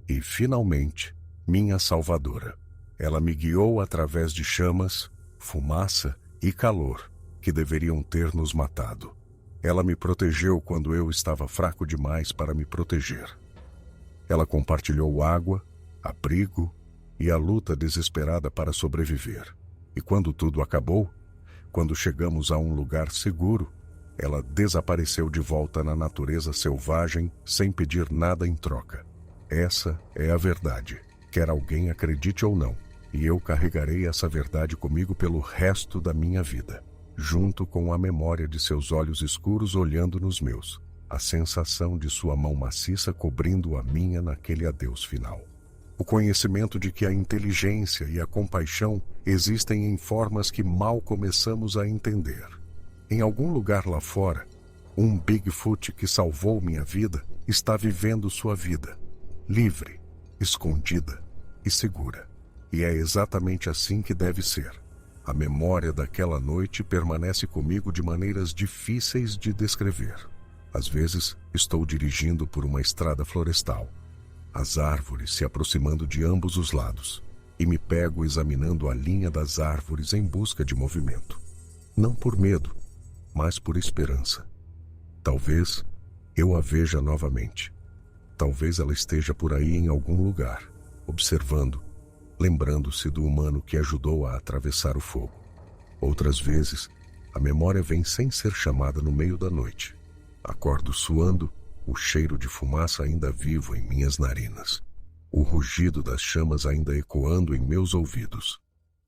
e, finalmente, minha salvadora. Ela me guiou através de chamas, fumaça e calor que deveriam ter nos matado. Ela me protegeu quando eu estava fraco demais para me proteger. Ela compartilhou água, abrigo e a luta desesperada para sobreviver. E quando tudo acabou, quando chegamos a um lugar seguro, ela desapareceu de volta na natureza selvagem sem pedir nada em troca. Essa é a verdade, quer alguém acredite ou não, e eu carregarei essa verdade comigo pelo resto da minha vida, junto com a memória de seus olhos escuros olhando nos meus, a sensação de sua mão maciça cobrindo a minha naquele adeus final. O conhecimento de que a inteligência e a compaixão existem em formas que mal começamos a entender. Em algum lugar lá fora, um Bigfoot que salvou minha vida está vivendo sua vida, livre, escondida e segura. E é exatamente assim que deve ser. A memória daquela noite permanece comigo de maneiras difíceis de descrever. Às vezes, estou dirigindo por uma estrada florestal, as árvores se aproximando de ambos os lados, e me pego examinando a linha das árvores em busca de movimento. Não por medo, mas por esperança. Talvez eu a veja novamente. Talvez ela esteja por aí em algum lugar, observando, lembrando-se do humano que ajudou a atravessar o fogo. Outras vezes, a memória vem sem ser chamada no meio da noite. Acordo suando o cheiro de fumaça ainda vivo em minhas narinas, o rugido das chamas ainda ecoando em meus ouvidos.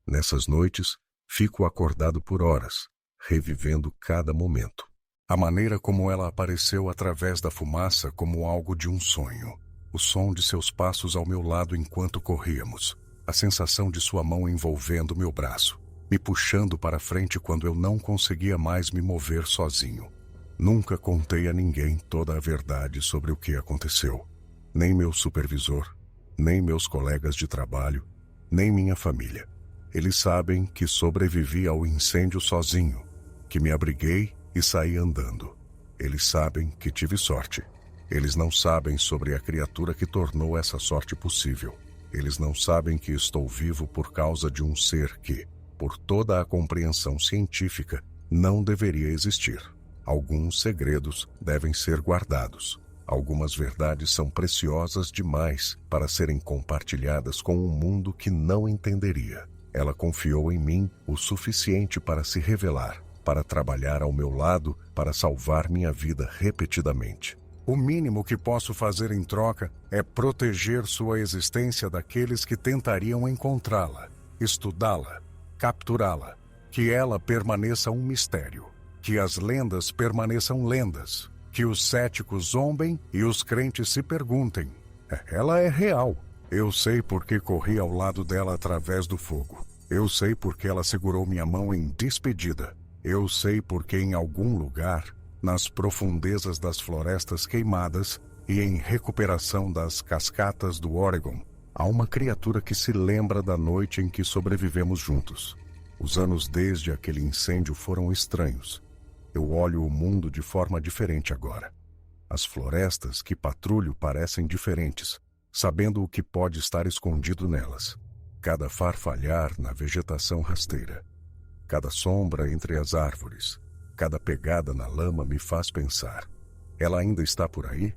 Nessas noites, fico acordado por horas, revivendo cada momento. A maneira como ela apareceu através da fumaça como algo de um sonho. O som de seus passos ao meu lado enquanto corríamos. A sensação de sua mão envolvendo meu braço, me puxando para frente quando eu não conseguia mais me mover sozinho. Nunca contei a ninguém toda a verdade sobre o que aconteceu. Nem meu supervisor, nem meus colegas de trabalho, nem minha família. Eles sabem que sobrevivi ao incêndio sozinho, que me abriguei e saí andando. Eles sabem que tive sorte. Eles não sabem sobre a criatura que tornou essa sorte possível. Eles não sabem que estou vivo por causa de um ser que, por toda a compreensão científica, não deveria existir. Alguns segredos devem ser guardados. Algumas verdades são preciosas demais para serem compartilhadas com um mundo que não entenderia. Ela confiou em mim o suficiente para se revelar, para trabalhar ao meu lado, para salvar minha vida repetidamente. O mínimo que posso fazer em troca é proteger sua existência daqueles que tentariam encontrá-la, estudá-la, capturá-la, que ela permaneça um mistério, que as lendas permaneçam lendas, que os céticos zombem e os crentes se perguntem: ela é real. Eu sei porque corri ao lado dela através do fogo. Eu sei porque ela segurou minha mão em despedida. Eu sei porque em algum lugar, nas profundezas das florestas queimadas e em recuperação das cascatas do Oregon, há uma criatura que se lembra da noite em que sobrevivemos juntos. Os anos desde aquele incêndio foram estranhos. Eu olho o mundo de forma diferente agora. As florestas que patrulho parecem diferentes, sabendo o que pode estar escondido nelas. Cada farfalhar na vegetação rasteira, cada sombra entre as árvores, cada pegada na lama me faz pensar: ela ainda está por aí?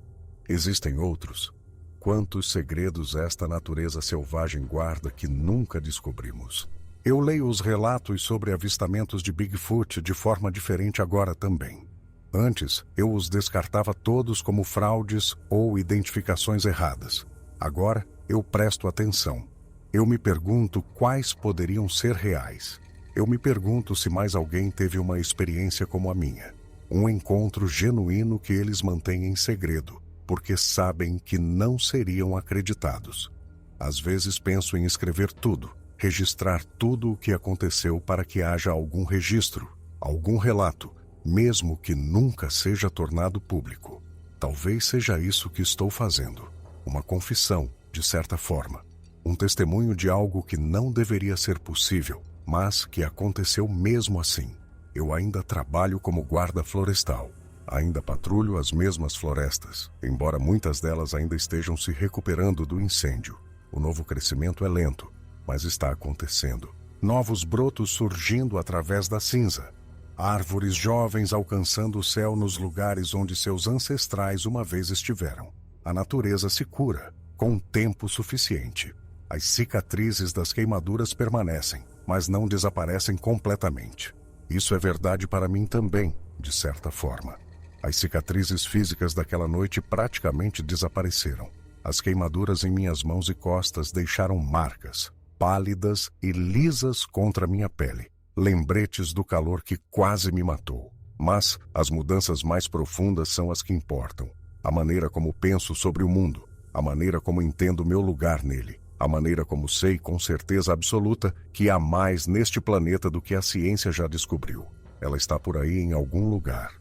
Existem outros? Quantos segredos esta natureza selvagem guarda que nunca descobrimos? Eu leio os relatos sobre avistamentos de Bigfoot de forma diferente agora também. Antes, eu os descartava todos como fraudes ou identificações erradas. Agora, eu presto atenção. Eu me pergunto quais poderiam ser reais. Eu me pergunto se mais alguém teve uma experiência como a minha. Um encontro genuíno que eles mantêm em segredo, porque sabem que não seriam acreditados. Às vezes penso em escrever tudo, registrar tudo o que aconteceu para que haja algum registro, algum relato, mesmo que nunca seja tornado público. Talvez seja isso que estou fazendo. Uma confissão, de certa forma. Um testemunho de algo que não deveria ser possível, mas que aconteceu mesmo assim. Eu ainda trabalho como guarda florestal. Ainda patrulho as mesmas florestas, embora muitas delas ainda estejam se recuperando do incêndio. O novo crescimento é lento, mas está acontecendo. Novos brotos surgindo através da cinza. Árvores jovens alcançando o céu nos lugares onde seus ancestrais uma vez estiveram. A natureza se cura, com tempo suficiente. As cicatrizes das queimaduras permanecem, mas não desaparecem completamente. Isso é verdade para mim também, de certa forma. As cicatrizes físicas daquela noite praticamente desapareceram. As queimaduras em minhas mãos e costas deixaram marcas, pálidas e lisas contra minha pele, lembretes do calor que quase me matou. Mas as mudanças mais profundas são as que importam. A maneira como penso sobre o mundo, a maneira como entendo meu lugar nele, a maneira como sei com certeza absoluta que há mais neste planeta do que a ciência já descobriu. Ela está por aí em algum lugar.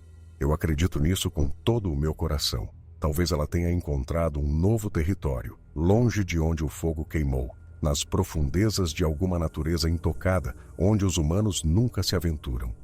Eu acredito nisso com todo o meu coração. Talvez ela tenha encontrado um novo território, longe de onde o fogo queimou, nas profundezas de alguma natureza intocada, onde os humanos nunca se aventuram.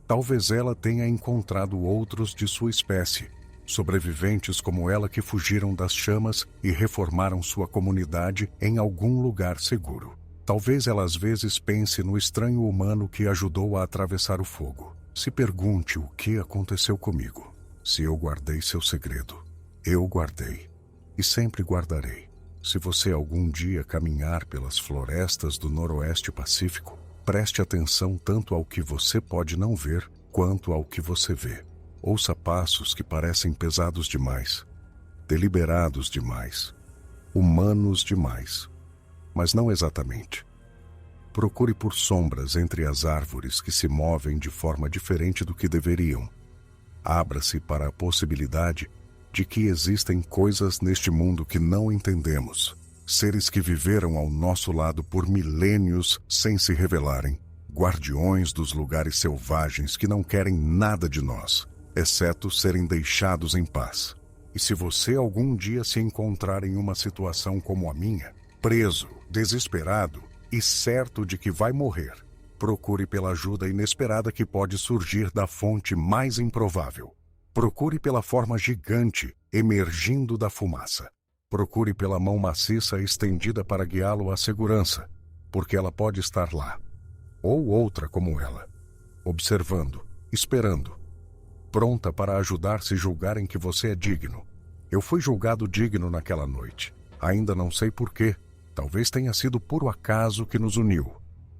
Talvez ela tenha encontrado outros de sua espécie, sobreviventes como ela que fugiram das chamas e reformaram sua comunidade em algum lugar seguro. Talvez ela às vezes pense no estranho humano que ajudou a atravessar o fogo. Se pergunte o que aconteceu comigo. Se eu guardei seu segredo. Eu guardei. E sempre guardarei. Se você algum dia caminhar pelas florestas do Noroeste Pacífico, preste atenção tanto ao que você pode não ver, quanto ao que você vê. Ouça passos que parecem pesados demais, deliberados demais, humanos demais, mas não exatamente. Procure por sombras entre as árvores que se movem de forma diferente do que deveriam. Abra-se para a possibilidade de que existem coisas neste mundo que não entendemos, seres que viveram ao nosso lado por milênios sem se revelarem, guardiões dos lugares selvagens que não querem nada de nós, exceto serem deixados em paz. E se você algum dia se encontrar em uma situação como a minha, preso, desesperado e certo de que vai morrer, procure pela ajuda inesperada que pode surgir da fonte mais improvável. Procure pela forma gigante emergindo da fumaça. Procure pela mão maciça estendida para guiá-lo à segurança, porque ela pode estar lá. Ou outra como ela, observando, esperando, pronta para ajudar se julgarem que você é digno. Eu fui julgado digno naquela noite. Ainda não sei porquê. Talvez tenha sido puro acaso que nos uniu.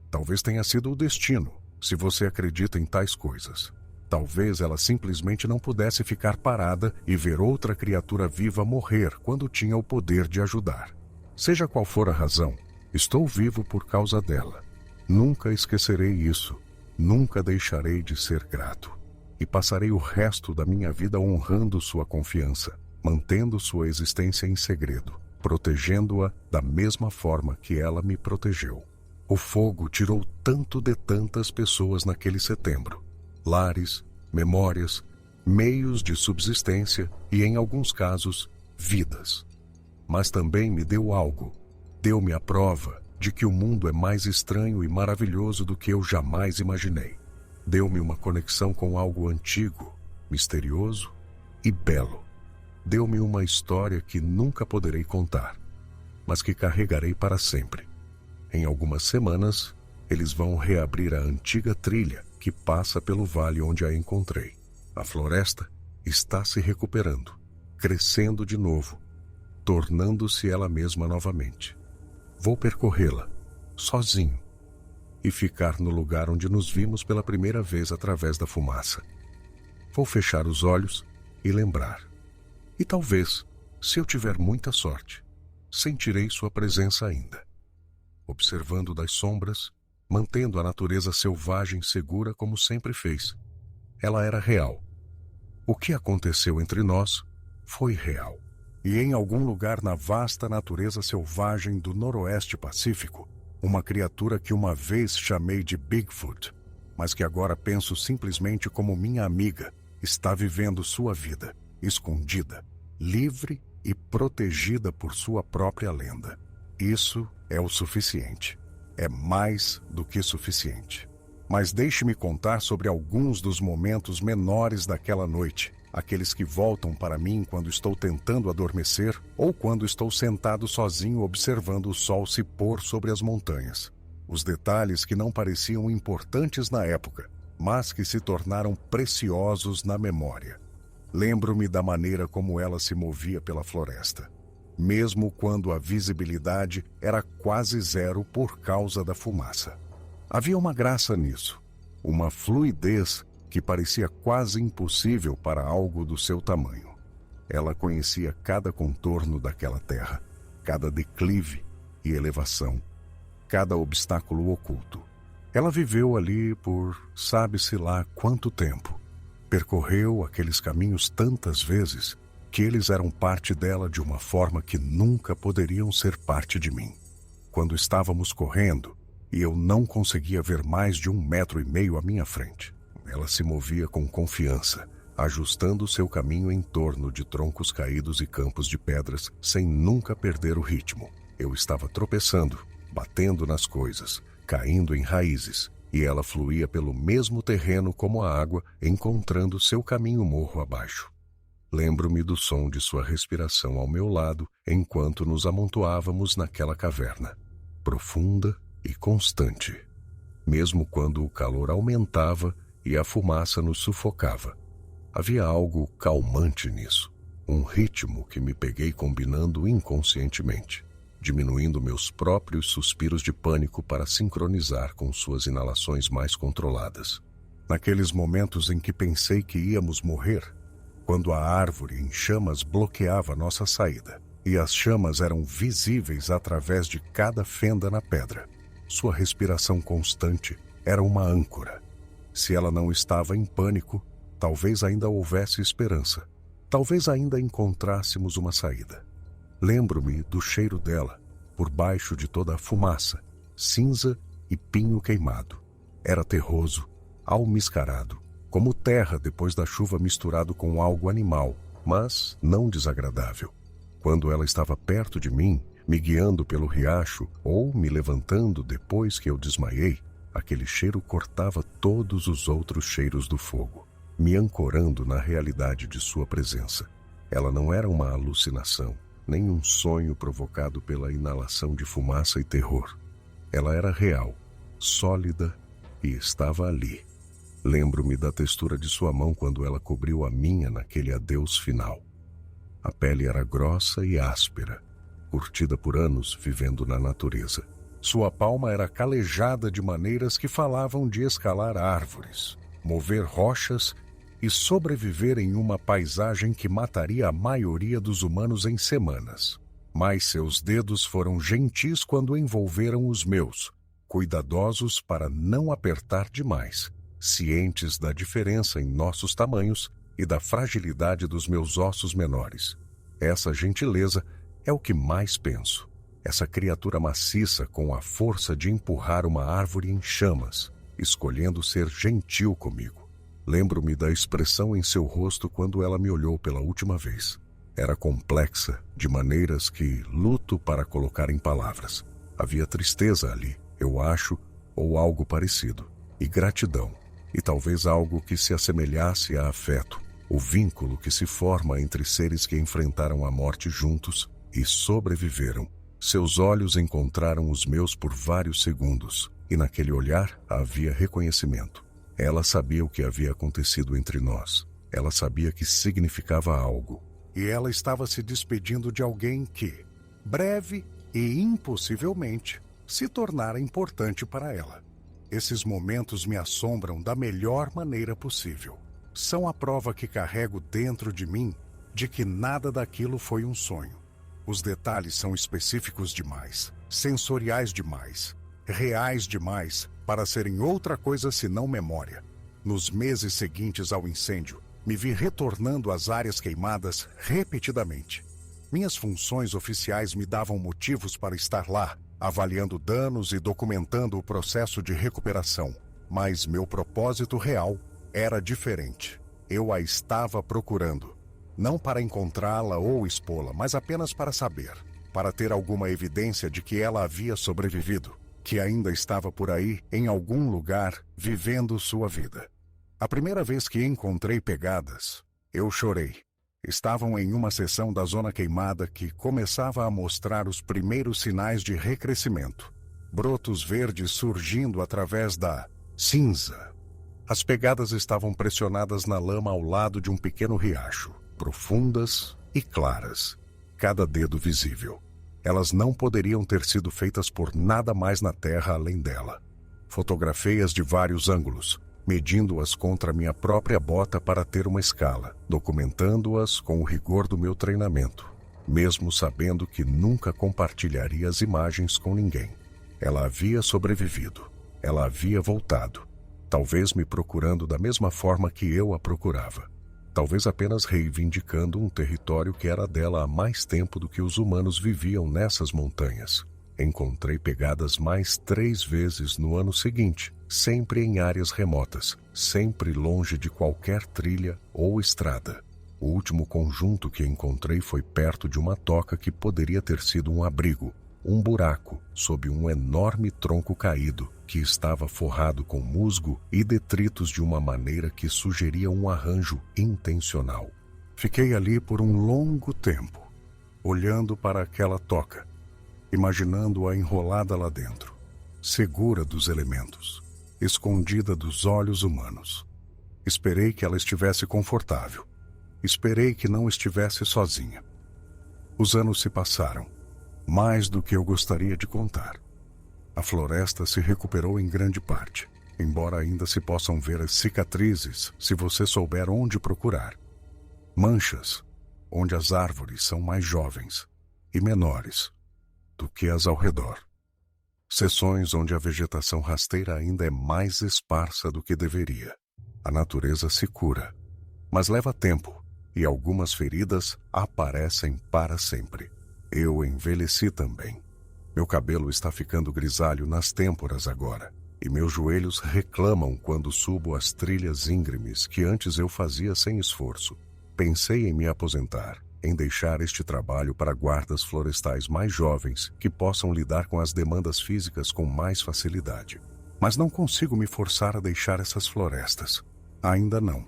Talvez tenha sido o destino, se você acredita em tais coisas. Talvez ela simplesmente não pudesse ficar parada e ver outra criatura viva morrer quando tinha o poder de ajudar. Seja qual for a razão, estou vivo por causa dela. Nunca esquecerei isso. Nunca deixarei de ser grato. E passarei o resto da minha vida honrando sua confiança, mantendo sua existência em segredo, protegendo-a da mesma forma que ela me protegeu. O fogo tirou tanto de tantas pessoas naquele setembro. Lares, memórias, meios de subsistência e, em alguns casos, vidas. Mas também me deu algo. Deu-me a prova de que o mundo é mais estranho e maravilhoso do que eu jamais imaginei. Deu-me uma conexão com algo antigo, misterioso e belo. Deu-me uma história que nunca poderei contar, mas que carregarei para sempre. Em algumas semanas, eles vão reabrir a antiga trilha que passa pelo vale onde a encontrei. A floresta está se recuperando, crescendo de novo, tornando-se ela mesma novamente. Vou percorrê-la, sozinho, e ficar no lugar onde nos vimos pela primeira vez através da fumaça. Vou fechar os olhos e lembrar. E talvez, se eu tiver muita sorte, sentirei sua presença ainda. Observando das sombras, mantendo a natureza selvagem segura como sempre fez. Ela era real. O que aconteceu entre nós foi real. E em algum lugar na vasta natureza selvagem do noroeste pacífico, uma criatura que uma vez chamei de Bigfoot, mas que agora penso simplesmente como minha amiga, está vivendo sua vida, escondida, livre e protegida por sua própria lenda. Isso é o suficiente. É mais do que suficiente. Mas deixe-me contar sobre alguns dos momentos menores daquela noite, aqueles que voltam para mim quando estou tentando adormecer ou quando estou sentado sozinho observando o sol se pôr sobre as montanhas. Os detalhes que não pareciam importantes na época, mas que se tornaram preciosos na memória. Lembro-me da maneira como ela se movia pela floresta, mesmo quando a visibilidade era quase zero por causa da fumaça. Havia uma graça nisso, uma fluidez que parecia quase impossível para algo do seu tamanho. Ela conhecia cada contorno daquela terra, cada declive e elevação, cada obstáculo oculto. Ela viveu ali por sabe-se lá quanto tempo. Percorreu aqueles caminhos tantas vezes que eles eram parte dela de uma forma que nunca poderiam ser parte de mim. Quando estávamos correndo e eu não conseguia ver mais de 1,5 metros à minha frente, ela se movia com confiança, ajustando seu caminho em torno de troncos caídos e campos de pedras sem nunca perder o ritmo. Eu estava tropeçando, batendo nas coisas, caindo em raízes, e ela fluía pelo mesmo terreno como a água, encontrando seu caminho morro abaixo. Lembro-me do som de sua respiração ao meu lado enquanto nos amontoávamos naquela caverna, profunda e constante, mesmo quando o calor aumentava e a fumaça nos sufocava. Havia algo calmante nisso, um ritmo que me peguei combinando inconscientemente, diminuindo meus próprios suspiros de pânico para sincronizar com suas inalações mais controladas. Naqueles momentos em que pensei que íamos morrer, quando a árvore em chamas bloqueava nossa saída, e as chamas eram visíveis através de cada fenda na pedra. Sua respiração constante era uma âncora. Se ela não estava em pânico, talvez ainda houvesse esperança. Talvez ainda encontrássemos uma saída. Lembro-me do cheiro dela, por baixo de toda a fumaça, cinza e pinho queimado. Era terroso, almiscarado, como terra depois da chuva misturado com algo animal, mas não desagradável. Quando ela estava perto de mim, me guiando pelo riacho ou me levantando depois que eu desmaiei, aquele cheiro cortava todos os outros cheiros do fogo, me ancorando na realidade de sua presença. Ela não era uma alucinação, nem um sonho provocado pela inalação de fumaça e terror. Ela era real, sólida e estava ali. Lembro-me da textura de sua mão quando ela cobriu a minha naquele adeus final. A pele era grossa e áspera, curtida por anos vivendo na natureza. Sua palma era calejada de maneiras que falavam de escalar árvores, mover rochas e sobreviver em uma paisagem que mataria a maioria dos humanos em semanas. Mas seus dedos foram gentis quando envolveram os meus, cuidadosos para não apertar demais, cientes da diferença em nossos tamanhos e da fragilidade dos meus ossos menores. Essa gentileza é o que mais penso. Essa criatura maciça com a força de empurrar uma árvore em chamas, escolhendo ser gentil comigo. Lembro-me da expressão em seu rosto quando ela me olhou pela última vez. Era complexa, de maneiras que luto para colocar em palavras. Havia tristeza ali, eu acho, ou algo parecido, e gratidão, e talvez algo que se assemelhasse a afeto, o vínculo que se forma entre seres que enfrentaram a morte juntos e sobreviveram. Seus olhos encontraram os meus por vários segundos, e naquele olhar havia reconhecimento. Ela sabia o que havia acontecido entre nós. Ela sabia que significava algo. E ela estava se despedindo de alguém que, breve e impossivelmente, se tornara importante para ela. Esses momentos me assombram da melhor maneira possível. São a prova que carrego dentro de mim de que nada daquilo foi um sonho. Os detalhes são específicos demais, sensoriais demais, reais demais para serem outra coisa senão memória. Nos meses seguintes ao incêndio, me vi retornando às áreas queimadas repetidamente. Minhas funções oficiais me davam motivos para estar lá, avaliando danos e documentando o processo de recuperação. Mas meu propósito real era diferente. Eu a estava procurando. Não para encontrá-la ou expô-la, mas apenas para saber, para ter alguma evidência de que ela havia sobrevivido, que ainda estava por aí, em algum lugar, vivendo sua vida. A primeira vez que encontrei Pegadas, eu chorei. Estavam em uma seção da zona queimada que começava a mostrar os primeiros sinais de recrescimento. Brotos verdes surgindo através da cinza. As pegadas estavam pressionadas na lama ao lado de um pequeno riacho, profundas e claras, cada dedo visível. Elas não poderiam ter sido feitas por nada mais na terra além dela. Fotografei-as de vários ângulos, medindo-as contra minha própria bota para ter uma escala, documentando-as com o rigor do meu treinamento, mesmo sabendo que nunca compartilharia as imagens com ninguém. Ela havia sobrevivido. Ela havia voltado. Talvez me procurando da mesma forma que eu a procurava. Talvez apenas reivindicando um território que era dela há mais tempo do que os humanos viviam nessas montanhas. Encontrei Pegadas mais 3 vezes no ano seguinte, sempre em áreas remotas, sempre longe de qualquer trilha ou estrada. O último conjunto que encontrei foi perto de uma toca que poderia ter sido um abrigo, um buraco sob um enorme tronco caído que estava forrado com musgo e detritos de uma maneira que sugeria um arranjo intencional. Fiquei ali por um longo tempo, olhando para aquela toca, imaginando-a enrolada lá dentro, segura dos elementos, escondida dos olhos humanos. Esperei que ela estivesse confortável. Esperei que não estivesse sozinha. Os anos se passaram, mais do que eu gostaria de contar. A floresta se recuperou em grande parte. embora ainda se possam ver as cicatrizes se você souber onde procurar. Manchas, onde as árvores são mais jovens e menores do que as ao redor. Seções onde a vegetação rasteira ainda é mais esparsa do que deveria. A natureza se cura, mas leva tempo e algumas feridas aparecem para sempre. Eu envelheci também. Meu cabelo está ficando grisalho nas têmporas agora, e meus joelhos reclamam quando subo as trilhas íngremes que antes eu fazia sem esforço. Pensei em me aposentar, em deixar este trabalho para guardas florestais mais jovens que possam lidar com as demandas físicas com mais facilidade. Mas não consigo me forçar a deixar essas florestas. Ainda não.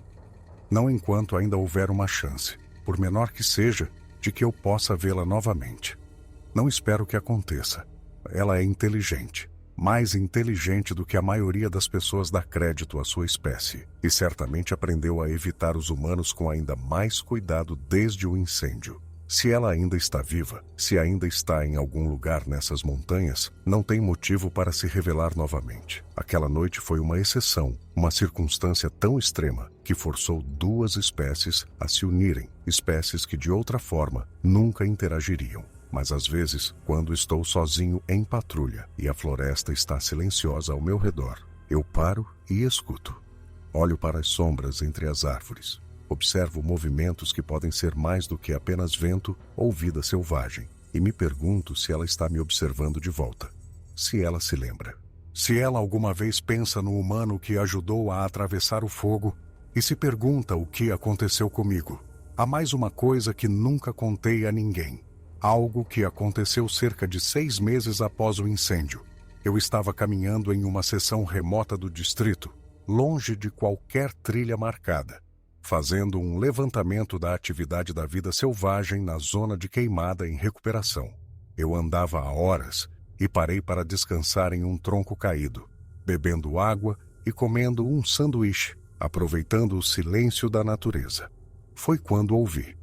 Não enquanto ainda houver uma chance, por menor que seja, de que eu possa vê-la novamente. Não espero que aconteça. Ela é inteligente, mais inteligente do que a maioria das pessoas dá crédito à sua espécie, e certamente aprendeu a evitar os humanos com ainda mais cuidado desde o incêndio. Se ela ainda está viva, se ainda está em algum lugar nessas montanhas, não tem motivo para se revelar novamente. Aquela noite foi uma exceção, uma circunstância tão extrema que forçou duas espécies a se unirem, espécies que de outra forma nunca interagiriam. Mas às vezes, quando estou sozinho em patrulha e a floresta está silenciosa ao meu redor, eu paro e escuto. Olho para as sombras entre as árvores. Observo movimentos que podem ser mais do que apenas vento ou vida selvagem, e me pergunto se ela está me observando de volta. Se ela se lembra. Se ela alguma vez pensa no humano que ajudou a atravessar o fogo e se pergunta o que aconteceu comigo. Há mais uma coisa que nunca contei a ninguém. Algo que aconteceu cerca de 6 meses após o incêndio. Eu estava caminhando em uma seção remota do distrito, longe de qualquer trilha marcada, fazendo um levantamento da atividade da vida selvagem na zona de queimada em recuperação. Eu andava há horas e parei para descansar em um tronco caído, bebendo água e comendo um sanduíche, aproveitando o silêncio da natureza. Foi quando ouvi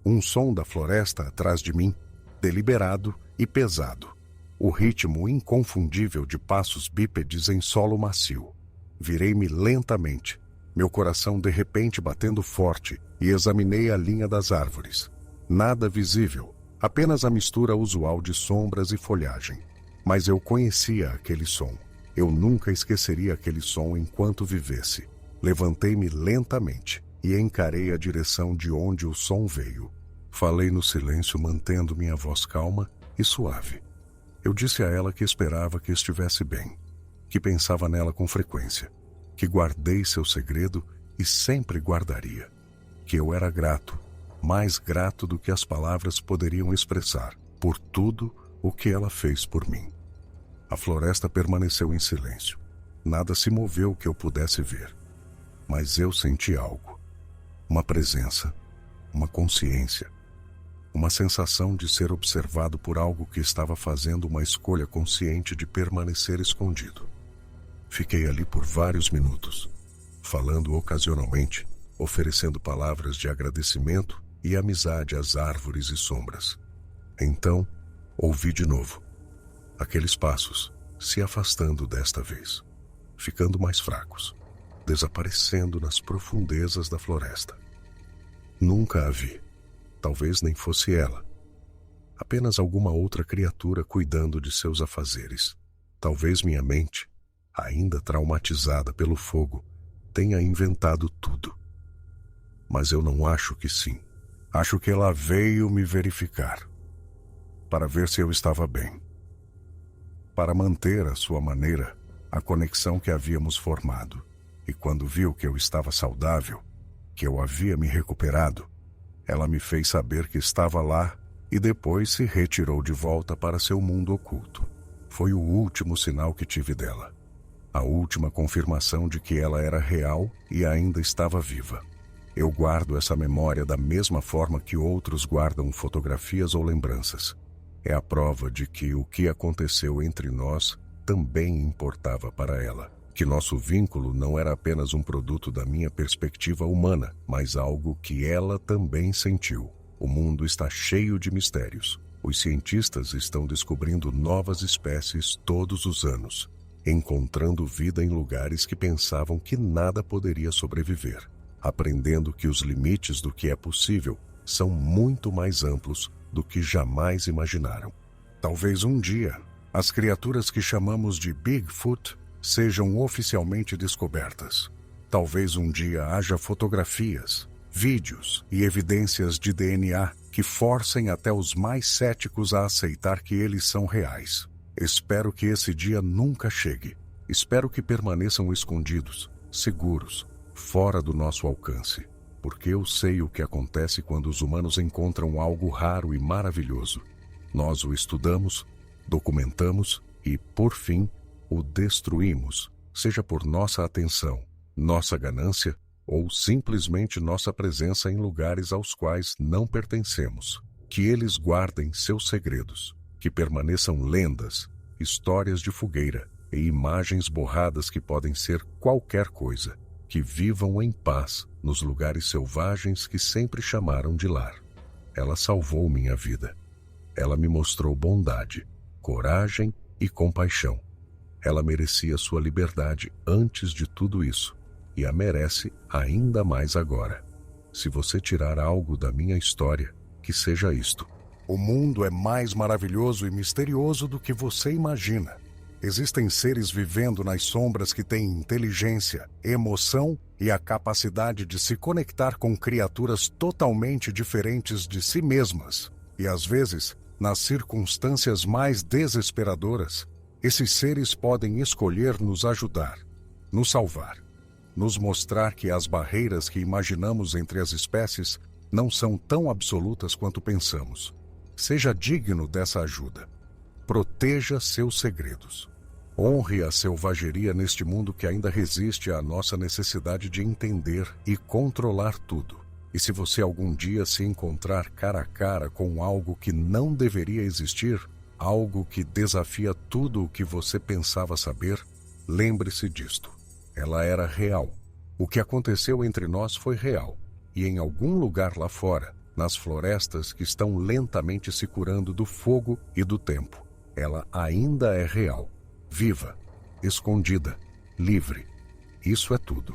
um som da floresta atrás de mim, deliberado e pesado. O ritmo inconfundível de passos bípedes em solo macio. Virei-me lentamente, meu coração de repente batendo forte, e examinei a linha das árvores. Nada visível, apenas a mistura usual de sombras e folhagem. Mas eu conhecia aquele som. Eu nunca esqueceria aquele som enquanto vivesse. Levantei-me lentamente e encarei a direção de onde o som veio. Falei no silêncio, mantendo minha voz calma e suave. Eu disse a ela que esperava que estivesse bem, que pensava nela com frequência, que guardei seu segredo e sempre guardaria, que eu era grato, mais grato do que as palavras poderiam expressar, por tudo o que ela fez por mim. A floresta permaneceu em silêncio. Nada se moveu que eu pudesse ver. Mas eu senti algo. Uma presença, uma consciência, uma sensação de ser observado por algo que estava fazendo uma escolha consciente de permanecer escondido. Fiquei ali por vários minutos, falando ocasionalmente, oferecendo palavras de agradecimento e amizade às árvores e sombras. Então, ouvi de novo. Aqueles passos se afastando desta vez, ficando mais fracos, desaparecendo nas profundezas da floresta. Nunca a vi. Talvez nem fosse ela. Apenas alguma outra criatura cuidando de seus afazeres. Talvez minha mente, ainda traumatizada pelo fogo, tenha inventado tudo. Mas eu não acho que sim. Acho que ela veio me verificar, para ver se eu estava bem. Para manter, à sua maneira, a conexão que havíamos formado. E quando viu que eu estava saudável, que eu havia me recuperado, ela me fez saber que estava lá e depois se retirou de volta para seu mundo oculto. Foi o último sinal que tive dela. A última confirmação de que ela era real e ainda estava viva. Eu guardo essa memória da mesma forma que outros guardam fotografias ou lembranças. É a prova de que o que aconteceu entre nós também importava para ela. Que nosso vínculo não era apenas um produto da minha perspectiva humana, mas algo que ela também sentiu. O mundo está cheio de mistérios. Os cientistas estão descobrindo novas espécies todos os anos. encontrando vida em lugares que pensavam que nada poderia sobreviver, aprendendo que os limites do que é possível são muito mais amplos do que jamais imaginaram. Talvez um dia, as criaturas que chamamos de Bigfoot sejam oficialmente descobertas. Talvez um dia haja fotografias, vídeos e evidências de DNA que forcem até os mais céticos a aceitar que eles são reais. Espero que esse dia nunca chegue. Espero que permaneçam escondidos, seguros, fora do nosso alcance. Porque eu sei o que acontece quando os humanos encontram algo raro e maravilhoso. Nós o estudamos, documentamos e, por fim, o destruímos, seja por nossa atenção, nossa ganância ou simplesmente nossa presença em lugares aos quais não pertencemos. Que eles guardem seus segredos, que permaneçam lendas, histórias de fogueira e imagens borradas que podem ser qualquer coisa, que vivam em paz nos lugares selvagens que sempre chamaram de lar. Ela salvou minha vida. Ela me mostrou bondade, coragem e compaixão. Ela merecia sua liberdade antes de tudo isso e a merece ainda mais agora. Se você tirar algo da minha história, que seja isto: o mundo é mais maravilhoso e misterioso do que você imagina. Existem seres vivendo nas sombras que têm inteligência, emoção e a capacidade de se conectar com criaturas totalmente diferentes de si mesmas. E às vezes, nas circunstâncias mais desesperadoras, esses seres podem escolher nos ajudar, nos salvar, nos mostrar que as barreiras que imaginamos entre as espécies não são tão absolutas quanto pensamos. Seja digno dessa ajuda. Proteja seus segredos. Honre a selvageria neste mundo que ainda resiste à nossa necessidade de entender e controlar tudo. E se você algum dia se encontrar cara a cara com algo que não deveria existir, algo que desafia tudo o que você pensava saber, lembre-se disto. Ela era real. O que aconteceu entre nós foi real. E em algum lugar lá fora, nas florestas que estão lentamente se curando do fogo e do tempo, ela ainda é real. Viva, escondida, livre. Isso é tudo.